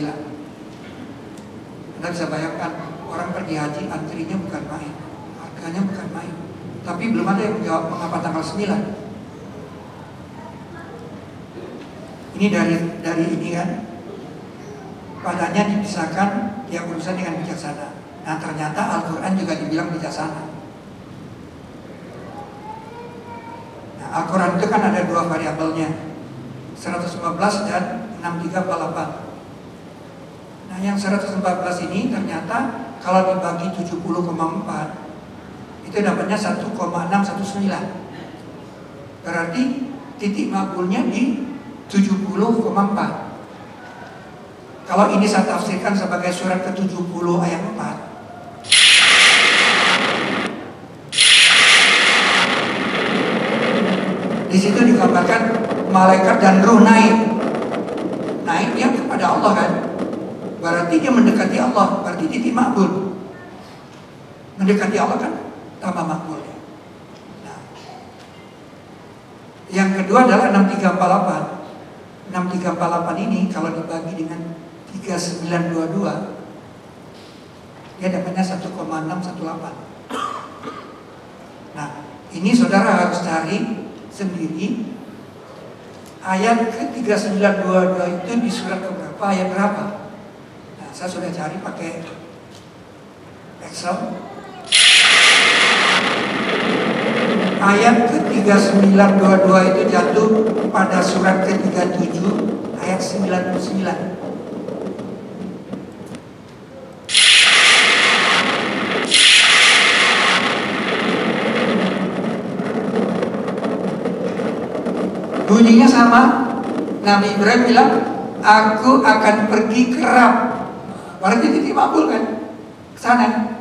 Anda bisa bayangkan orang pergi haji antrinya bukan main, harganya bukan main. Tapi belum ada yang menjawab mengapa tanggal 9. Ini dari ini kan, padanya dipisahkan tiap urusan dengan bijaksana. Nah ternyata Al-Quran juga dibilang bijaksana. Al-Quran itu kan ada 2 variabelnya, 115 dan 6348. Nah yang 114 ini ternyata kalau dibagi 70,4 itu dapatnya 1,619. Berarti titik makbulnya di 70,4. Kalau ini saya tafsirkan sebagai surat ke-70 ayat 4. Di situ digambarkan malaikat dan ruh naiknya kepada Allah kan. Berarti dia mendekati Allah, berarti titik makbul. Mendekati Allah kan tambah makbulnya. Nah, yang kedua adalah 6348. 6348 ini kalau dibagi dengan 3922 dia dapatnya 1,618. Nah, ini saudara harus cari sendiri ayat ke-3922 itu di surat keberapa, ayat berapa. Nah, saya sudah cari pakai Excel. Ayat ke-3922 itu jatuh pada surat ke-37 ayat 99. Bunyinya sama. Nabi Ibrahim bilang, aku akan pergi ke Ram. Berarti titik makbul kan? Kesana.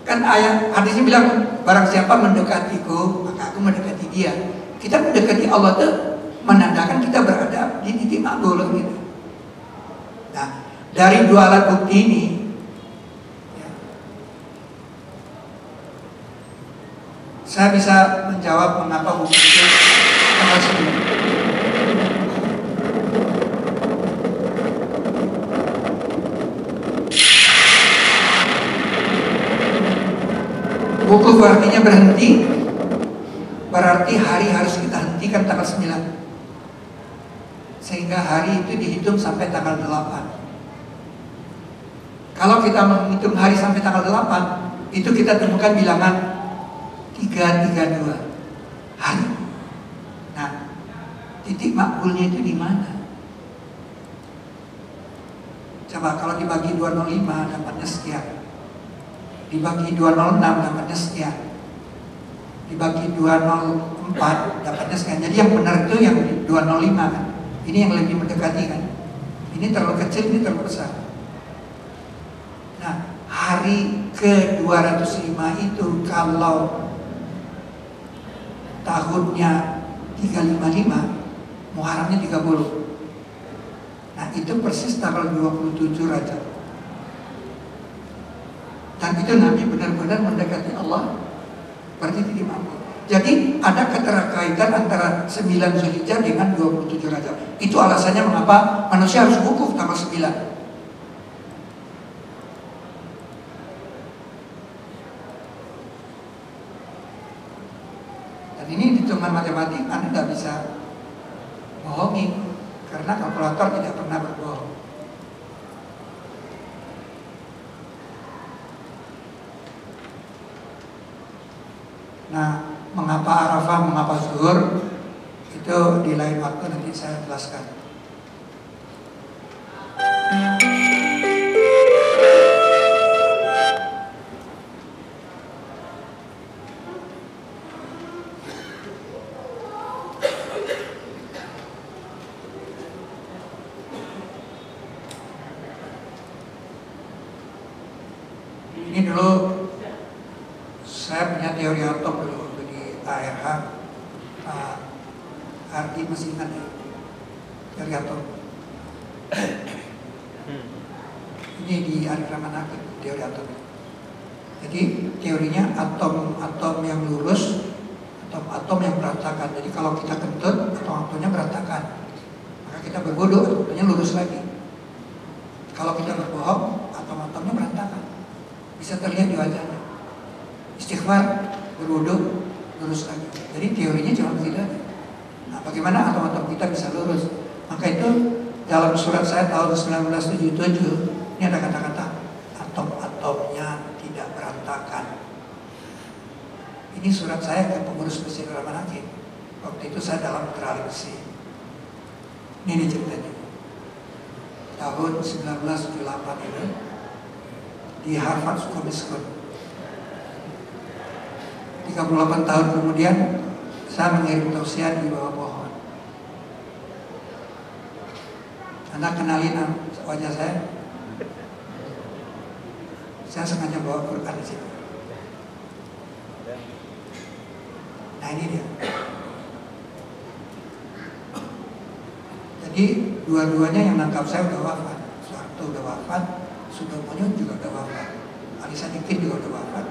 Kan ayat hadisnya bilang, barang siapa mendekatiku, maka aku mendekati dia. Kita mendekati Allah itu menandakan kita berada di titik makbul gitu. Nah, dari 2 alat bukti ini ya, saya bisa menjawab mengapa hukum itu tanggal 9. Wukuf artinya berhenti, berarti hari harus kita hentikan tanggal 9. Sehingga hari itu dihitung sampai tanggal 8. Kalau kita menghitung hari sampai tanggal 8, itu kita temukan bilangan 332 hari. Nah, titik makbulnya itu di mana? Coba kalau dibagi 205 dapatnya sekian. Dibagi 206 dapatnya sekian. Dibagi 204 dapatnya sekian. Jadi yang benar itu yang 205 kan. Ini yang lebih mendekati kan. Ini terlalu kecil, ini terlalu besar. Nah, hari ke-205 itu kalau tahunnya 355, Muharramnya 30. Nah itu persis tanggal 27 Rajab. Dan itu Nabi benar-benar mendekati Allah, berarti tidak mampu. Jadi ada keterkaitan antara 9 Zulhijjah dengan 27 Rajab. Itu alasannya mengapa manusia harus wukuf tanggal 9. Dan ini hitungan matematik Anda tidak bisa bohongi, karena kalkulator tidak pernah berbohong. Nah, mengapa Arafah, mengapa Zuhur, itu di lain waktu nanti saya jelaskan. Ini dulu saya punya teori atom dulu waktu di ARH. Arti masih ingat ya, teori atom. Ini di Arif Rahman Hakim, teori atom. Jadi teorinya atom-atom yang lurus, atom-atom yang berantakan. Jadi kalau kita kentut, atom-atomnya berantakan, maka kita berwudu, atom-atomnya lurus lagi. Kalau kita berbohong, atom-atomnya berantakan, bisa terlihat di wajahnya. Istighfar, berwudu, lurus lagi. Jadi teorinya cuma begitu aja. Nah, bagaimana atom-atom kita bisa lurus? Maka itu dalam surat saya tahun 1977 ini ada kata-kata atom-atomnya tidak berantakan. Ini surat saya ke pengurus Masjid Rahman Hakim. Waktu itu saya dalam terali besi. Ini ceritanya. Tahun 1978 ini di Harvard School. 38 tahun kemudian saya mengirim tausiah di bawah pohon. Anda kenalin wajah saya. Saya sengaja bawa Quran di sini. Nah ini dia. Jadi dua-duanya yang nangkap saya udah wafat. Soeharto udah wafat, Sudomonyo juga udah wafat, Ali Sadikin juga udah wafat.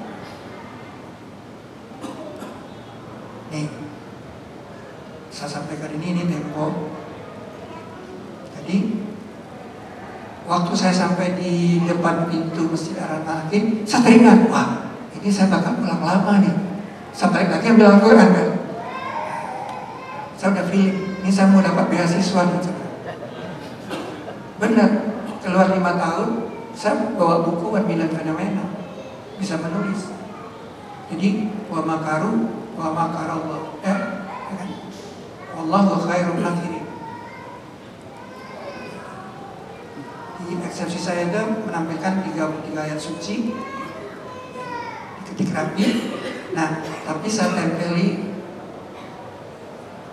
Nih, saya sampaikan ini Tempo. Jadi waktu saya sampai di depan pintu Masjid Rahman Hakim, saya teringat, wah ini saya bakal pulang lama nih. Saya balik lagi ambil Al-Quran kan. Saya udah feeling, ini saya mau dapat beasiswa gitu. Benar, keluar 5 tahun, saya bawa buku 1 Bilan Fenomena, bisa menulis. Jadi wa makaru wa makarallah, kan? Wallahu khairul makirin. Di eksepsi saya itu menampilkan 33 ayat suci ketik rapi. Nah, tapi saya tempeli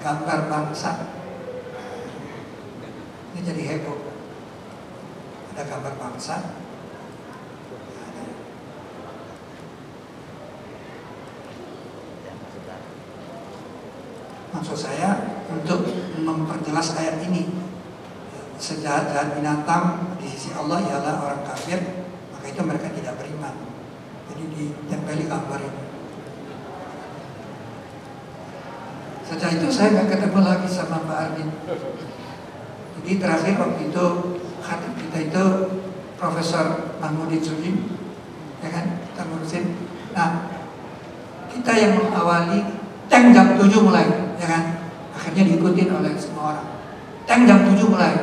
gambar bangsa. Ini jadi heboh. Ada gambar bangsa. Maksud saya untuk memperjelas ayat ini, sejahat-jahat binatang di sisi Allah ialah orang kafir, maka itu mereka tidak beriman. Jadi ditempeli gambar ini. Setelah itu saya nggak ketemu lagi sama Pak Arvin. Jadi terakhir waktu itu khatib kita itu Profesor Mahmudin Sulim, ya kan, kita ngurusin. Nah, kita yang mengawali tank jam 7 mulai, ya kan, akhirnya diikutin oleh semua orang. Tank jam 7 mulai.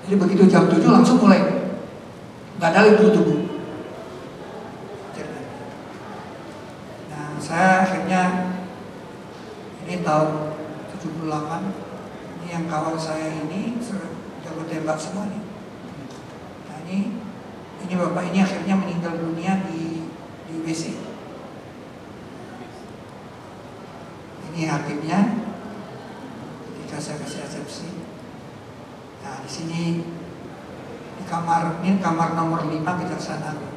Jadi begitu jam 7 langsung mulai. Nggak ada lagi tunggu. Nah, saya akhirnya ini tahun 78, ini yang kawal saya ini jago tembak semua nih. Nah ini bapak ini akhirnya meninggal dunia di WC. Ini hakimnya ketika saya kasih eksepsi. Nah di sini di kamar ini kamar nomor 5 Kejaksaan Agung.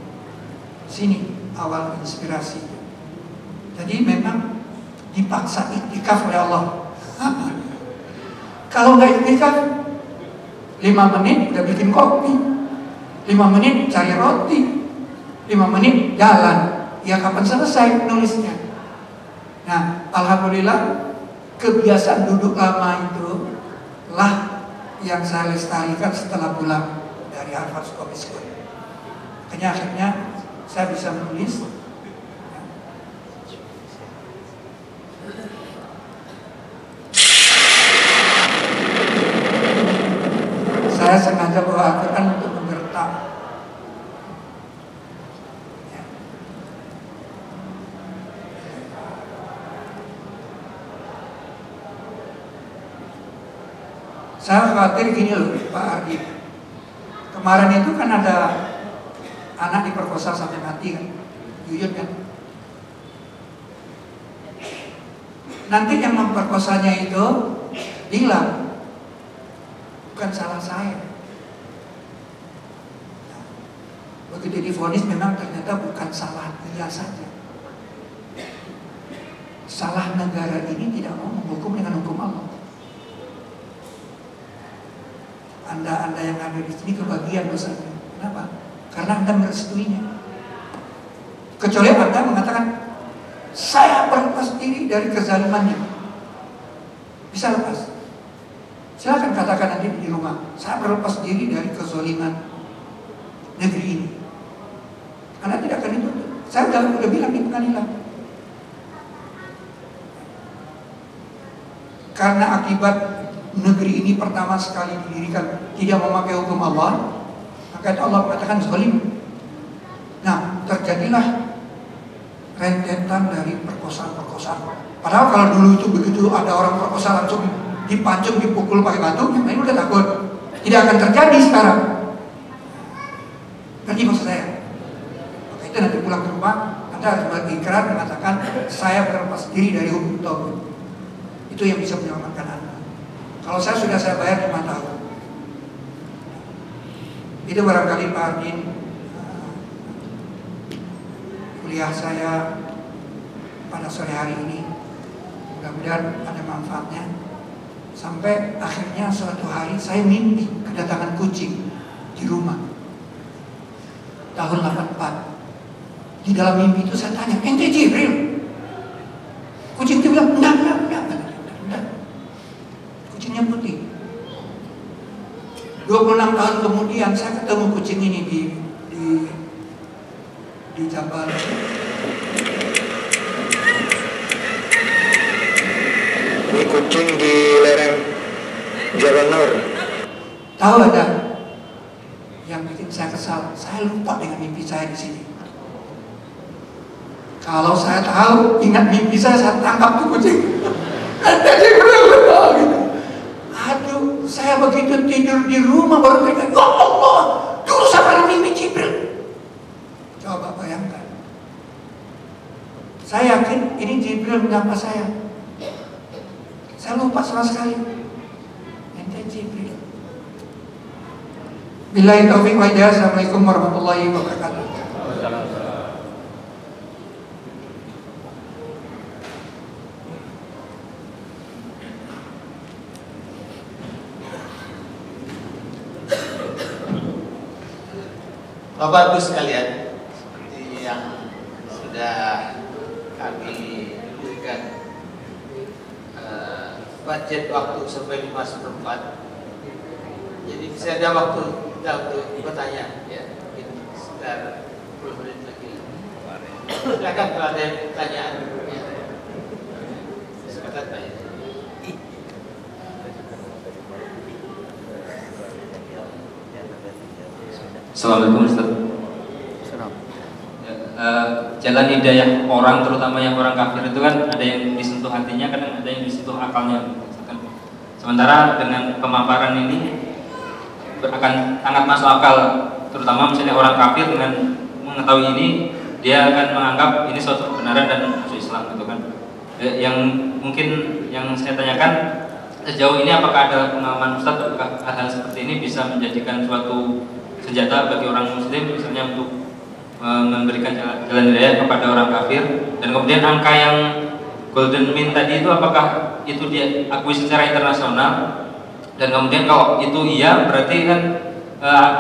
Sini awal inspirasi. Jadi memang dipaksa iktikaf oleh Allah. Kalau nggak iktikaf, 5 menit udah bikin kopi, 5 menit cari roti, 5 menit jalan. Ya kapan selesai nulisnya? Nah, alhamdulillah kebiasaan duduk lama itu lah yang saya lestarikan setelah pulang dari Harvard School. Makanya akhirnya saya bisa menulis. Saya sengaja bawa Al-Quran untuk menggertak. Saya khawatir gini loh Pak Ardi. Kemarin itu kan ada anak diperkosa sampai mati kan, Yuyun kan. Nanti yang memperkosanya itu bilang, bukan salah saya. Begitu divonis memang ternyata bukan salah dia saja. Salah negara ini tidak mau menghukum dengan hukum Allah. Anda yang ada di sini kebagian dosanya. Kenapa? Karena Anda merestuinya. Kecuali Anda mengatakan, saya berlepas diri dari kezalimannya. Bisa lepas. Silakan katakan nanti di rumah, saya berlepas diri dari kezaliman negeri ini. Anda tidak akan dituntut. Saya udah bilang di pengadilan. Karena akibat negeri ini pertama sekali didirikan tidak memakai hukum Allah, maka Allah mengatakan zalim. Nah, terjadilah rentetan dari perkosaan-perkosaan. Padahal kalau dulu itu begitu ada orang perkosa langsung dipancung, dipukul pakai batu, yang lain udah takut. Tidak akan terjadi sekarang. Ngerti maksud saya? Maka itu nanti pulang ke rumah, Anda harus berikrar mengatakan saya berlepas diri dari hukum tauhid. Itu yang bisa menyelamatkan Anda. Kalau saya bayar 5 tahun. Itu barangkali Pak Ardin kuliah saya pada sore hari ini. Mudah-mudahan ada manfaatnya. Sampai akhirnya suatu hari saya mimpi kedatangan kucing di rumah. Tahun 84. Di dalam mimpi itu saya tanya, ente Jibril? Kucing itu bilang, enggak. Kucingnya putih. 26 tahun kemudian saya ketemu kucing ini di Jabal. Ini kucing di lereng Jabal Nur. Tahu ada yang bikin saya kesal? Saya lupa dengan mimpi saya di sini. Kalau saya tahu, ingat mimpi saya tangkap tuh kucing. Aduh, saya begitu tidur di rumah baru teringat, ya Allah, dulu saya pernah mimpi Jibril. Coba bayangkan. Saya yakin ini Jibril menyapa saya. Saya lupa sama sekali. Ente Jibril. Billahi taufiq wa hidayah. Assalamualaikum warahmatullahi wabarakatuh. Bapak Ibu sekalian, seperti yang sudah kami berikan budget waktu sampai 5:04. Jadi bisa ada waktu kita untuk bertanya, ya, mungkin sekitar 10 menit lagi. Silakan kalau ada pertanyaan. Ya. Sebentar Pak. Assalamualaikum Ustaz. Jalan hidayah orang, terutama yang orang kafir itu kan ada yang disentuh hatinya, kadang ada yang disentuh akalnya. Sementara dengan pemaparan ini akan sangat masuk akal, terutama misalnya orang kafir dengan mengetahui ini, dia akan menganggap ini suatu kebenaran dan masuk Islam gitu kan. Yang mungkin yang saya tanyakan, sejauh ini apakah ada pengalaman Ustaz, apakah hal seperti ini bisa menjadikan suatu senjata bagi orang muslim misalnya untuk memberikan jalan hidayah kepada orang kafir, dan kemudian angka yang Golden Mean tadi itu apakah itu diakui secara internasional, dan kemudian kalau itu iya berarti kan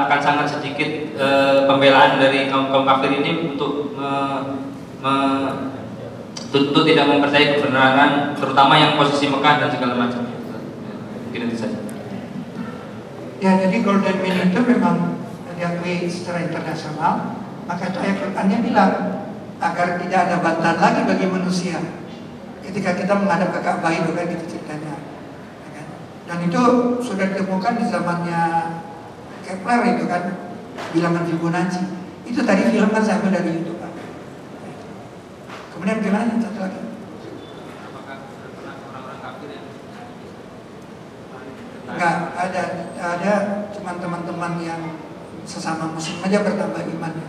akan sangat sedikit pembelaan dari kaum kafir ini untuk untuk tidak mempercayai kebenaran, terutama yang posisi Mekah dan segala macam. Mungkin itu saja. Ya, jadi Golden Mean itu memang diakui secara internasional, maka itu ayat Qurannya bilang agar tidak ada bantahan lagi bagi manusia ketika kita menghadap ke Ka'bah itu kan, gitu ceritanya. Dan itu sudah ditemukan di zamannya Kepler itu kan, bilangan Fibonacci. Itu tadi film kan saya ambil dari YouTube, Pak. Kemudian gimana yang satu lagi? Apakah pernah orang-orang kafir yang enggak ada cuma teman-teman yang sesama muslim aja bertambah imannya.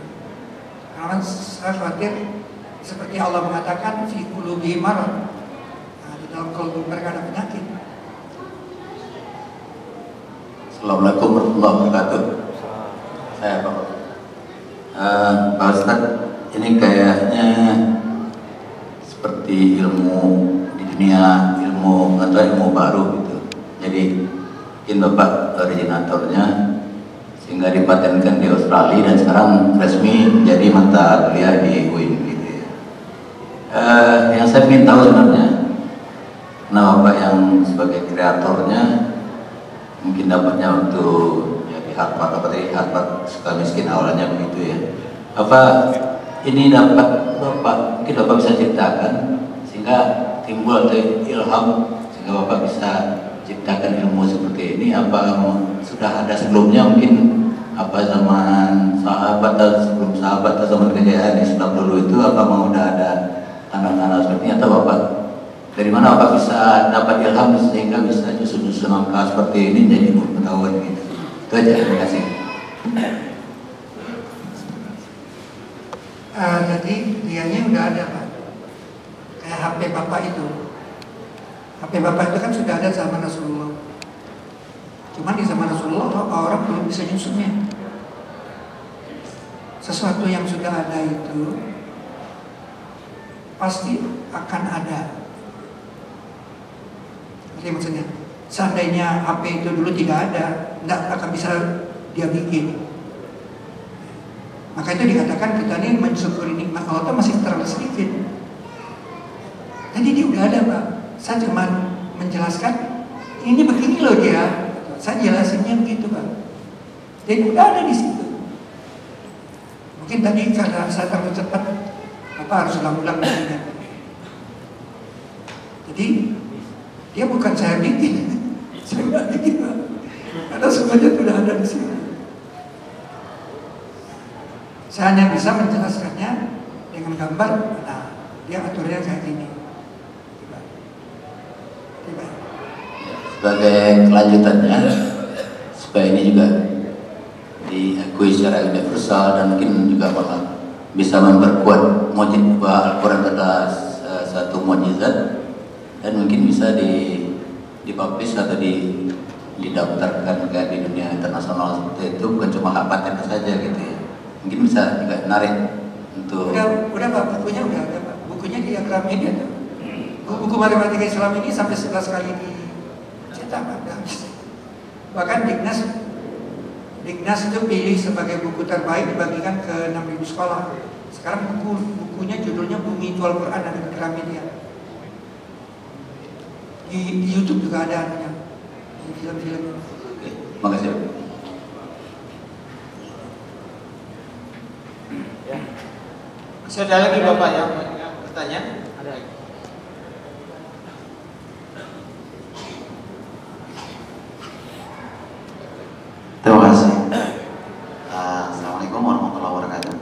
Karena saya khawatir seperti Allah mengatakan fi qulubihim marad. Nah, di dalam kalbu mereka ada penyakit. Assalamualaikum warahmatullahi wabarakatuh. Saya Pak Ustadz, ini kayaknya seperti ilmu di dunia ilmu atau ilmu baru gitu. Jadi mungkin Bapak originatornya sehingga dipatenkan di Australia dan sekarang resmi jadi mata kuliah di UIN gitu ya. Yang saya ingin tahu sebenarnya, nah Bapak yang sebagai kreatornya mungkin dapatnya untuk ya, di Harvard, apa tadi Harvard suka miskin awalnya begitu ya. Apa ini dapat Bapak, mungkin Bapak bisa ceritakan sehingga timbul atau ilham sehingga Bapak bisa ciptakan ilmu seperti ini. Apa sudah ada sebelumnya, mungkin apa zaman sahabat atau sebelum sahabat atau zaman kejayaan Islam dulu itu, apa mau udah ada tanda-tanda seperti ini, atau Bapak dari mana Bapak bisa dapat ilham sehingga bisa nyusun-nyusun angka seperti ini jadi pengetahuan gitu. Itu aja, terima kasih. Jadi dianya udah ada, Pak. Kayak HP Bapak itu. HP Bapak itu kan sudah ada zaman Rasulullah. Cuman di zaman Rasulullah orang belum bisa nyusunnya. Sesuatu yang sudah ada itu pasti akan ada. Jadi maksudnya, seandainya HP itu dulu tidak ada, tidak akan bisa dia bikin. Maka itu dikatakan kita ini mensyukuri nikmat Allah masih terlalu sedikit. Tadi dia udah ada, Pak. Saya cuma menjelaskan ini begini loh dia. Saya jelasinnya begitu, Pak. Jadi udah ada di situ. Mungkin tadi karena saya terlalu cepat, Bapak harus ulang-ulang begini. Jadi dia bukan saya bikin, saya nggak bikin, Pak. Karena semuanya sudah ada di sini. Saya hanya bisa menjelaskannya dengan gambar. Nah, dia aturnya kayak gini. Tiba. Sebagai kelanjutannya, supaya ini juga diakui secara universal dan mungkin juga malah bisa memperkuat mukjizat bahwa Al-Quran adalah satu mukjizat, dan mungkin bisa dipublish atau didaftarkan kayak di dunia internasional seperti itu, bukan cuma hak paten saja gitu ya. Mungkin bisa juga narik untuk udah Pak, bukunya udah ada, Pak. Bukunya di Gramedia tuh. Buku matematika Islam ini sampai 11 kali dicetak, Pak. Bahkan Dignas itu pilih sebagai buku terbaik dibagikan ke 6.000 sekolah. Sekarang bukunya judulnya Bumi Itu Al-Quran, ada di Gramedia. Di YouTube juga ada anunya, di film-film. Oke, makasih. Ya. Masih ada lagi Bapak yang bertanya? Ada. Terima kasih. Assalamualaikum warahmatullahi wabarakatuh.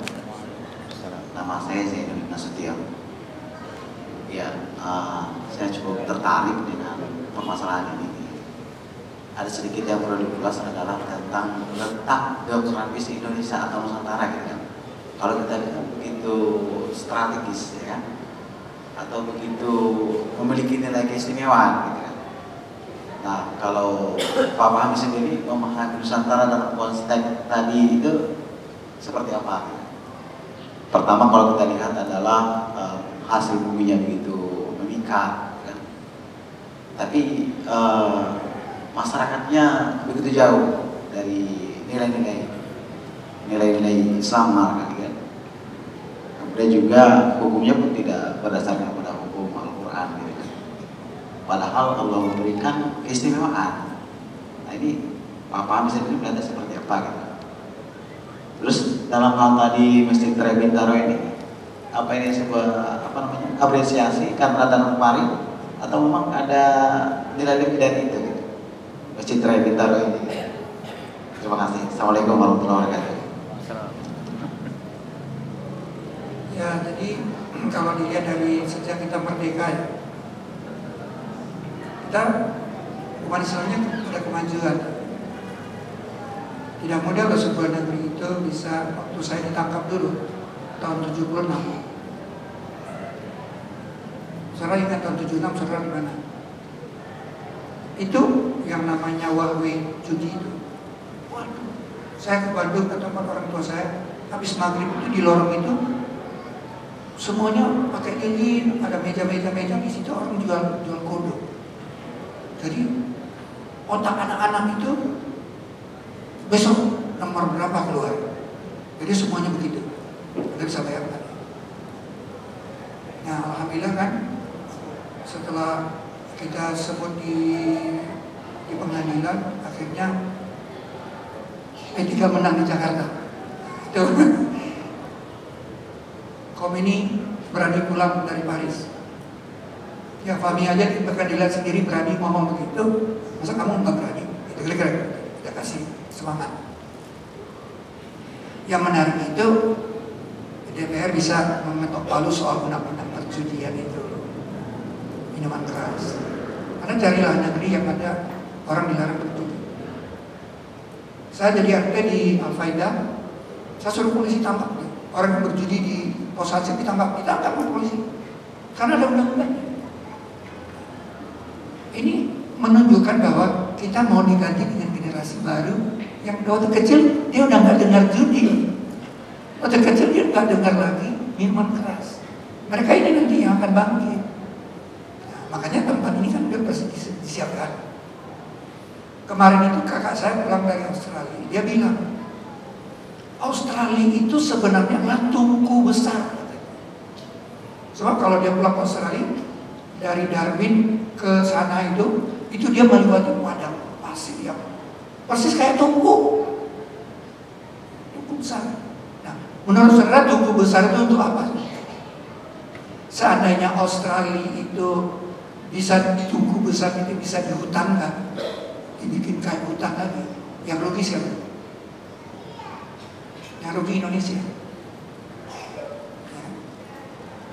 Nama saya Zainul Nasution. Ya, saya cukup tertarik dengan permasalahan ini. Ada sedikit yang perlu dikulas adalah tentang letak geografis Indonesia atau Nusantara gitu kan. Kalau kita lihat begitu strategis ya kan, atau begitu memiliki nilai keistimewaan gitu kan. Nah, kalau Pak Fahmi sendiri memahami Nusantara dalam konteks tadi itu seperti apa? Pertama, kalau kita lihat adalah hasil buminya begitu memikat mereka, kan? Tapi masyarakatnya begitu jauh dari nilai-nilai Islam, kan? Kemudian juga hukumnya pun tidak berdasarkan pada hukum Al-Quran, gitu kan? Padahal Allah memberikan keistimewaan. Nah ini paham sendiri melihatnya seperti apa, gitu. Terus dalam hal tadi Masjid Raya Bintaro ini, apa ini sebuah apresiasi karena datang kemari, atau memang ada nilai lebih dari itu, gitu? Masjid Raya Bintaro ini. Terima kasih. Assalamualaikum warahmatullahi wabarakatuh. Ya, jadi kalau dilihat dari sejak kita merdeka, ya, kita umat Islamnya ada kemajuan. Tidak mudah loh sebuah negeri itu bisa, waktu saya ditangkap dulu tahun 76. Saudara ingat tahun 76, saudara di mana? Itu yang namanya Huawei judi itu. Waduh, saya ke Bandung ke tempat orang tua saya, habis maghrib itu di lorong itu semuanya pakai lilin, ada meja-meja di situ orang jual kodok. Jadi otak anak-anak itu besok nomor berapa keluar. Jadi semuanya begitu. Anda bisa bayangkan. Nah, alhamdulillah kan setelah kita sebut di pengadilan, akhirnya P3 menang di Jakarta. Itu Khomeini berani pulang dari Paris. Ya Fahmi aja di pengadilan sendiri berani ngomong begitu, masa kamu nggak berani? Itu kira-kira kita kasih semangat. Yang menarik itu DPR bisa mengetok palu soal undang-undang perjudian itu, minuman keras. Karena carilah negeri yang ada orang dilarang berjudi. Saya jadi RT di Al-Faidah, saya suruh polisi tangkap orang yang berjudi di pos hansip, ditangkap oleh polisi karena ada undang-undang. Ini menunjukkan bahwa kita mau diganti dengan generasi baru yang waktu kecil dia udah nggak dengar judi, waktu kecil dia nggak dengar lagi minuman keras. Mereka ini nanti yang akan bangkit. Nah, makanya tempat ini kan udah pasti disiapkan. Kemarin itu kakak saya pulang dari Australia, dia bilang Australia itu sebenarnya adalah tungku besar. Sebab kalau dia pulang ke Australia dari Darwin ke sana itu dia melewati padang pasir yang persis kayak tungku besar. Nah, menurut saudara tungku besar itu untuk apa? Seandainya Australia itu bisa tungku besar itu bisa dihutankan, dibikin kayak hutan lagi, yang rugi siapa? Yang rugi Indonesia.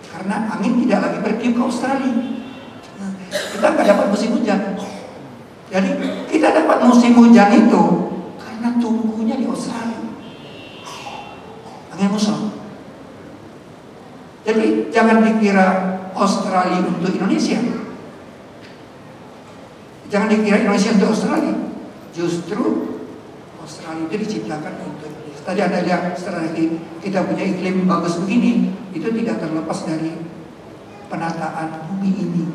Karena angin tidak lagi bertiup ke Australia. Kita nggak dapat musim hujan. Jadi kita dapat musim hujan itu karena tunggunya di Australia. Angin muson. Jadi jangan dikira Australia untuk Indonesia. Jangan dikira Indonesia untuk Australia. Justru Australia itu diciptakan untuk Indonesia. Tadi Anda lihat strategi kita punya iklim bagus begini, itu tidak terlepas dari penataan bumi ini.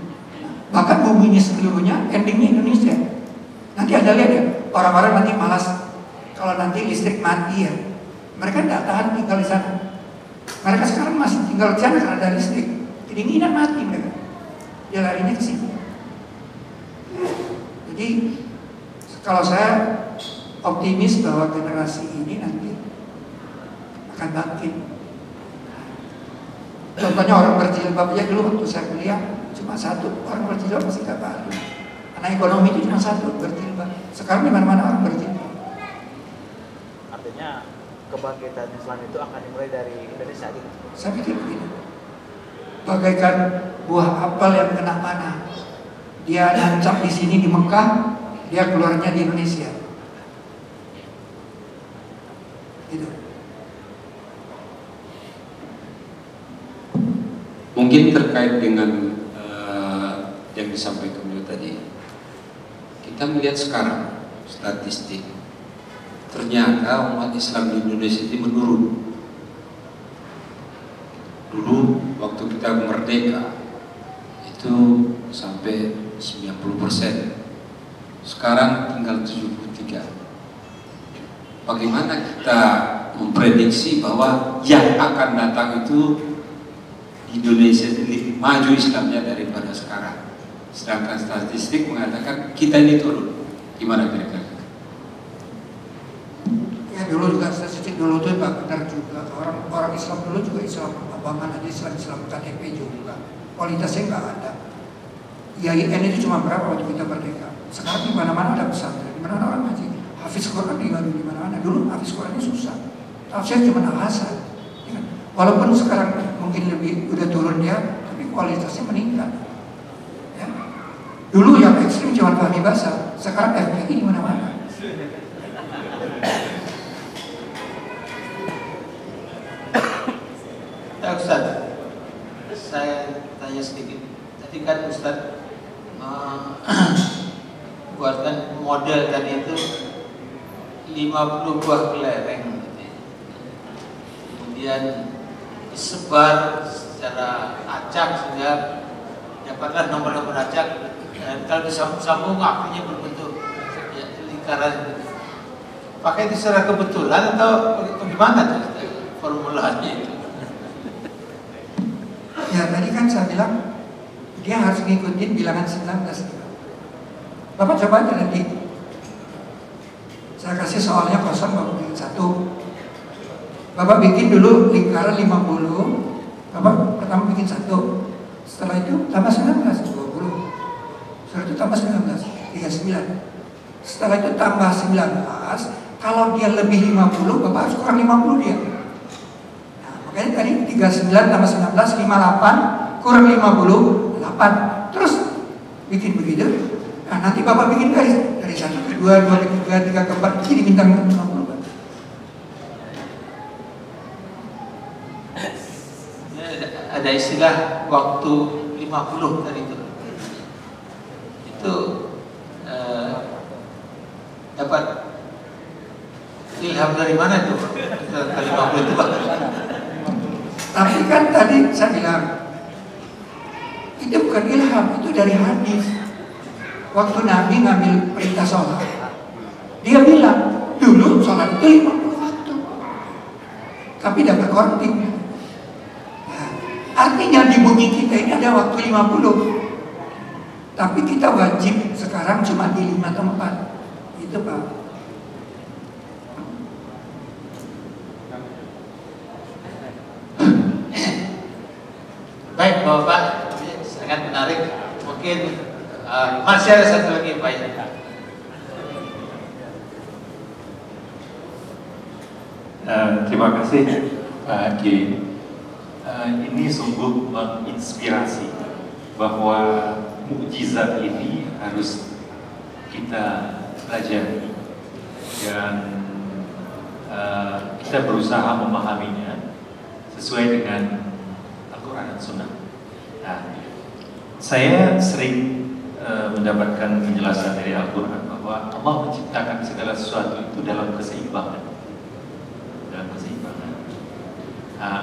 Bahkan bumi ini seluruhnya endingnya Indonesia. Nanti Anda lihat ya, orang-orang nanti malas kalau nanti listrik mati ya. Mereka tidak tahan tinggal di sana. Mereka sekarang masih tinggal di sana karena ada listrik. Kedinginan mati mereka. Dia larinya ke sini. Jadi kalau saya optimis bahwa generasi ini nanti akan bangkit. Contohnya orang berjilbab aja dulu waktu saya kuliah cuma satu orang berjilbab masih gak baru. Karena ekonomi itu cuma satu berjilbab. Sekarang di mana-mana orang berjilbab. Artinya kebangkitan Islam itu akan dimulai dari Indonesia gitu. Saya pikir begini. Bagaikan buah apel yang kena panah. Dia nancap di sini di Mekah, dia keluarnya di Indonesia. Gitu. Mungkin terkait dengan yang disampaikan beliau tadi, kita melihat sekarang statistik, ternyata umat Islam di Indonesia itu menurun. Dulu waktu kita merdeka itu itu sampai 90%. Sekarang tinggal 73. Bagaimana kita memprediksi bahwa yang akan datang itu di Indonesia lebih maju Islamnya daripada sekarang? Sedangkan statistik mengatakan kita ini turun. Gimana kira-kira? Ya dulu juga statistik dulu itu benar juga. Orang Islam dulu juga Islam abangan, ada Islam KTP juga. Kualitasnya nggak ada. IAIN itu cuma berapa waktu kita merdeka. Sekarang di mana-mana ada pesantren, di mana orang ngaji. Hafiz Quran di mana-mana. Dulu hafiz Qurannya susah. Tafsir cuma alasan. Ya kan? Walaupun sekarang mungkin lebih udah turun dia, tapi kualitasnya meningkat. Ya. Dulu yang ekstrim cuma Fahmi Basar, sekarang FPI di mana-mana. Ya Ustaz, saya tanya sedikit. Tadi kan Ustaz buatkan model tadi itu 50 buah kelereng, kemudian disebar secara acak sehingga dapatlah nomor-nomor acak, dan kalau disambung-sambung akhirnya berbentuk ya, lingkaran. Pakai itu secara kebetulan atau bagaimana tuh formulanya itu? Ya tadi kan saya bilang dia harus ngikutin bilangan 19. Bapak coba aja nanti. Saya kasih soalnya kosong, Bapak bikin 1. Bapak bikin dulu lingkaran 50. Bapak pertama bikin 1. Setelah itu tambah 19, 20. Setelah itu tambah 19, 39. Setelah itu tambah 19. Kalau dia lebih 50, Bapak harus kurang 50 dia. Nah, makanya tadi 39 tambah 19, 58 kurang 50, 8. Terus bikin begitu. Nah, nanti Bapak bikin dari 1 ke 2, 2 ke 3, 3 ke 4, jadi bintang 50. Ada istilah waktu 50 tadi itu. Itu dapat ilham dari mana tuh? 50 itu Pak. Tapi kan tadi saya bilang itu bukan ilham, itu dari hadis. Waktu Nabi ngambil perintah sholat, dia bilang dulu sholat itu 50 waktu, tapi dapat korting. Nah, artinya di bumi kita ini ada waktu 50, tapi kita wajib sekarang cuma di 5 tempat. Itu Pak. Baik Bapak, sangat menarik. Mungkin masih ada satu lagi Pak ya. Terima kasih Pak Kiai. Ini sungguh menginspirasi bahwa mukjizat ini harus kita pelajari dan kita berusaha memahaminya sesuai dengan Al-Quran dan Sunnah. Nah, saya sering mendapatkan penjelasan dari Al-Quran bahwa Allah menciptakan segala sesuatu itu dalam keseimbangan. Dalam keseimbangan. Nah,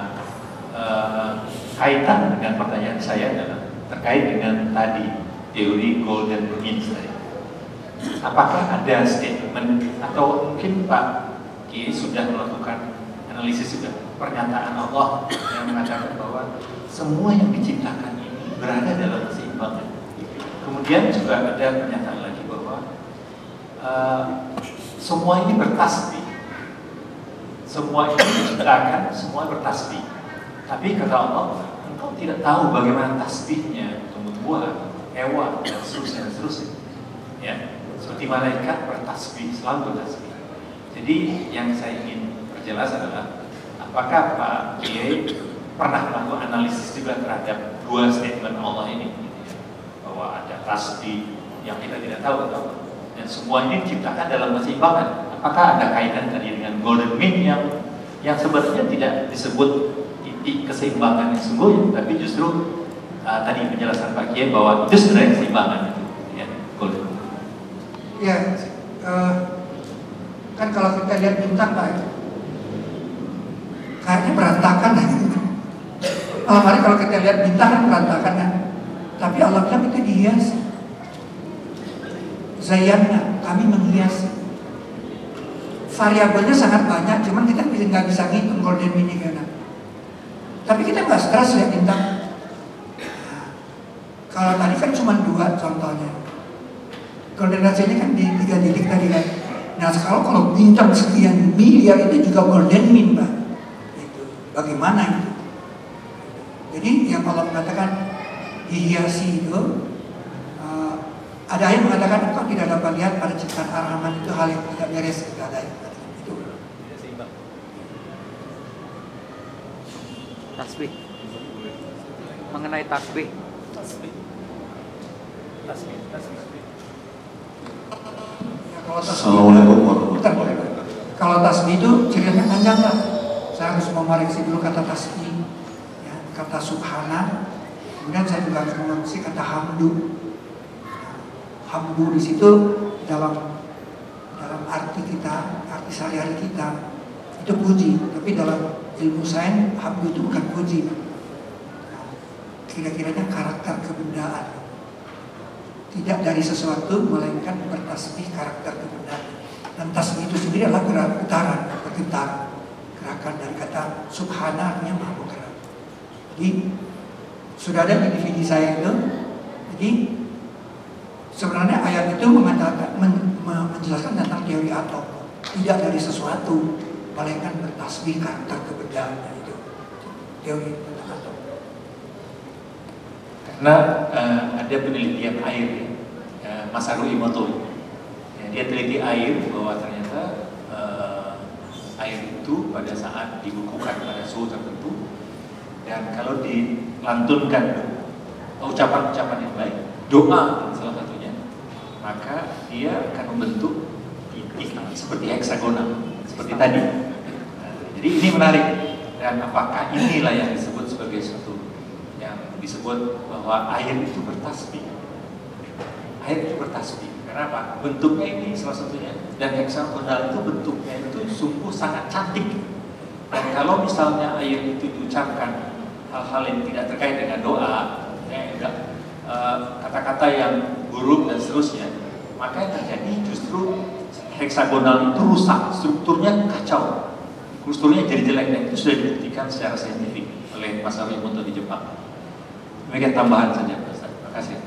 kaitan dengan pertanyaan saya adalah terkait dengan tadi teori golden mean tadi. Apakah ada statement atau mungkin Pak Kiai sudah melakukan analisis juga pernyataan Allah yang mengatakan bahwa semua yang diciptakan ini berada dalam keseimbangan. Kemudian juga ada pernyataan lagi bahwa semua ini bertasbih. Semua ini diciptakan, semua bertasbih. Tapi kata Allah, engkau tidak tahu bagaimana tasbihnya tumbuh-tumbuhan, hewan, dan seterusnya. Ya, seperti malaikat bertasbih, selalu bertasbih. Jadi yang saya ingin perjelas adalah apakah Pak Kiai pernah melakukan analisis juga terhadap dua statement Allah ini, bahwa ada tasbih yang kita tidak tahu atau apa, dan semua ini diciptakan dalam keseimbangan. Apakah ada kaitan tadi dengan golden mean yang sebenarnya tidak disebut titik keseimbangan yang sungguhnya, tapi justru tadi penjelasan Pak Kiai bahwa itu sebenarnya keseimbangan itu, ya, golden. Ya, kan kalau kita lihat bintang Pak, kayaknya berantakan. Malam hari kalau kita lihat bintang kan berantakan kan. Tapi Allah bilang itu dihiasi. Zayyana, kami menghiasi. Variabelnya sangat banyak, cuman kita nggak bisa ngitung golden mean gimana. Tapi kita nggak stres lihat bintang. Nah, kalau tadi kan cuma 2 contohnya. Golden ratio-nya kan di 3 titik tadi kan. Nah kalau bintang sekian miliar itu juga golden mean, Pak. Itu bagaimana itu? Jadi yang Allah mengatakan dihiasi itu, ada yang mengatakan kok tidak dapat lihat pada ciptaan Ar-Rahman itu hal yang tidak beres, tidak ada yang itu. Tasbih. Mengenai tasbih. Assalamualaikum warahmatullahi wabarakatuh. Kalau tasbih itu ceritanya panjang lah. Saya harus memeriksi dulu kata tasbih, ya, kata subhana. Kemudian saya juga harus memeriksi kata hamdu. Hamdu di situ dalam arti kita, arti sehari-hari kita itu puji. Tapi dalam ilmu sains hamdu itu bukan puji. Kira-kiranya karakter kebendaan. Tidak dari sesuatu melainkan bertasbih karakter kebendaan. Dan tasbih itu sendiri adalah gerak putaran, bergetar. Gerakan dari kata subhana artinya maha bergerak. Jadi sudah ada di DVD saya itu. Jadi sebenarnya ayat itu mengatakan menjelaskan tentang teori atom. Tidak dari sesuatu melainkan bertasbih karakter kebendaan itu. Teori tentang atom. Karena ada penelitian air, Masaru Emoto, ya, dia teliti air bahwa ternyata air itu pada saat dibekukan pada suhu tertentu dan kalau dilantunkan ucapan-ucapan yang baik, doa salah satunya, maka dia akan membentuk titik seperti heksagonal, seperti tadi. Nah, jadi ini menarik. Dan apakah inilah yang disebut sebagai suatu yang disebut bahwa air itu bertasbih. Air itu bertasbih. Kenapa? Bentuknya ini salah satunya. Dan heksagonal itu bentuknya itu sungguh sangat cantik. Dan kalau misalnya air itu diucapkan hal-hal yang tidak terkait dengan doa, kata-kata yang buruk dan seterusnya, maka yang terjadi justru heksagonal itu rusak, strukturnya kacau, strukturnya jadi jelek, dan itu sudah dibuktikan secara saintifik oleh Masaru Emoto di Jepang. Demikian tambahan saja, Ustaz. Terima kasih.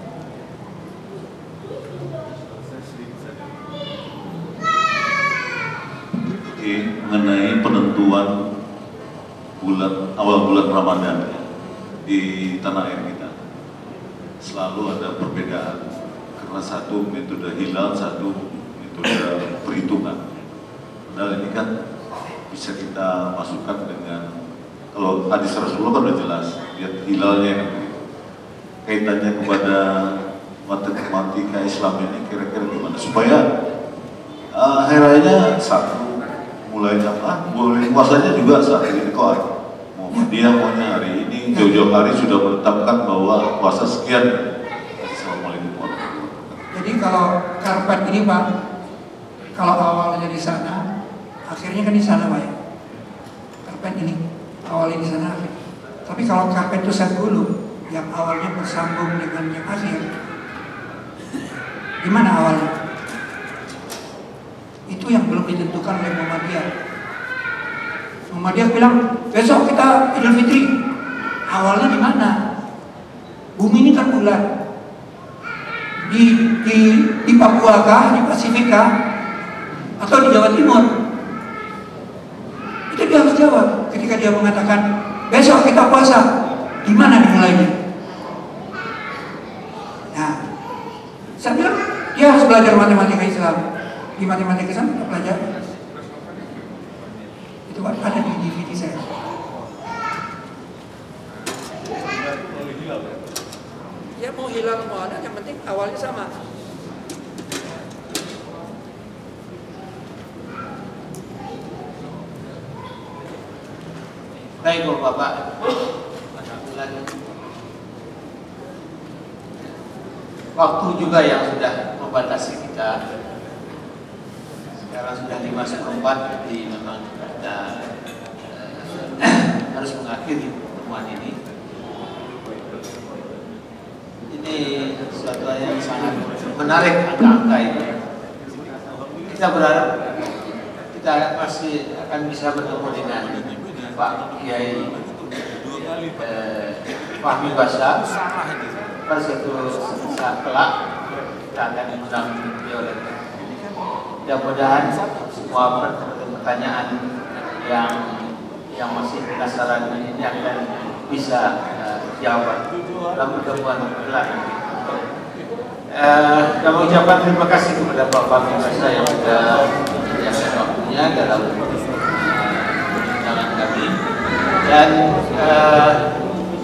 Oke, mengenai penentuan awal bulan Ramadan ya, di tanah air kita selalu ada perbedaan karena satu metode hilal, satu metode perhitungan. Padahal ini kan bisa kita masukkan dengan, kalau hadis Rasulullah kan udah jelas, lihat hilalnya kan, kaitannya kepada matematika Islam ini kira-kira gimana supaya hari rayanya satu, mulai apa, boleh puasanya juga saat ini kok. Dia maunya hari ini jauh-jauh hari sudah menetapkan bahwa puasa sekian. Assalamualaikum warahmatullahi wabarakatuh. Jadi kalau karpet ini Pak, kalau awalnya di sana, akhirnya kan di sana Pak ya. Karpet ini awalnya di sana, akhirnya. Tapi kalau karpet itu set gulung, yang awalnya bersambung dengan yang akhir, di mana awalnya? Itu yang belum ditentukan oleh Muhammadiyah. Muhammadiyah bilang besok kita Idul Fitri. Awalnya di mana? Bumi ini kan bulat. Di Papua kah, di Pasifik kah, atau di Jawa Timur? Itu dia harus jawab. Ketika dia mengatakan besok kita puasa, di mana dimulainya? Nah, saya bilang dia harus belajar matematika Islam. Di matematika Islam kita belajar. Itu ada di DVD saya. Ya mau hilal mau ada, yang penting awalnya sama. Baik Bapak. Waktu juga yang sudah membatasi kita. Sekarang sudah 5:04, jadi memang kita harus mengakhiri pertemuan ini. Ini sesuatu yang sangat menarik angka-angka ini. Kita berharap kita pasti akan bisa bertemu dengan Pak Kiai Fahmi Basha pada suatu saat kelak kita akan mengundang beliau. Mudah-mudahan semua pertanyaan yang masih penasaran ini akan bisa jawab dalam pertemuan kelak. Kami ucapkan terima kasih kepada Pak Fahmi Basha yang sudah menyediakan waktunya dalam undangan kami. Dan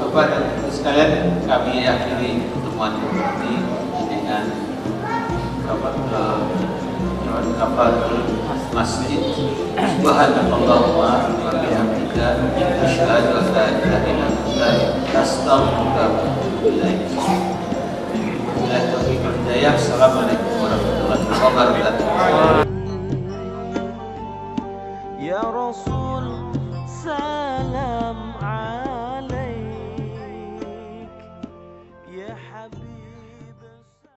Bapak dan Ibu sekalian, kami akhiri pertemuan ini dengan kafatul masjid. Subhanallahumma wa bihamdika asyhadu an la ilaha illa anta astaghfiruka wa atubu ilaik. Assalamualaikum warahmatullahi wabarakatuh. Ya Rasul salam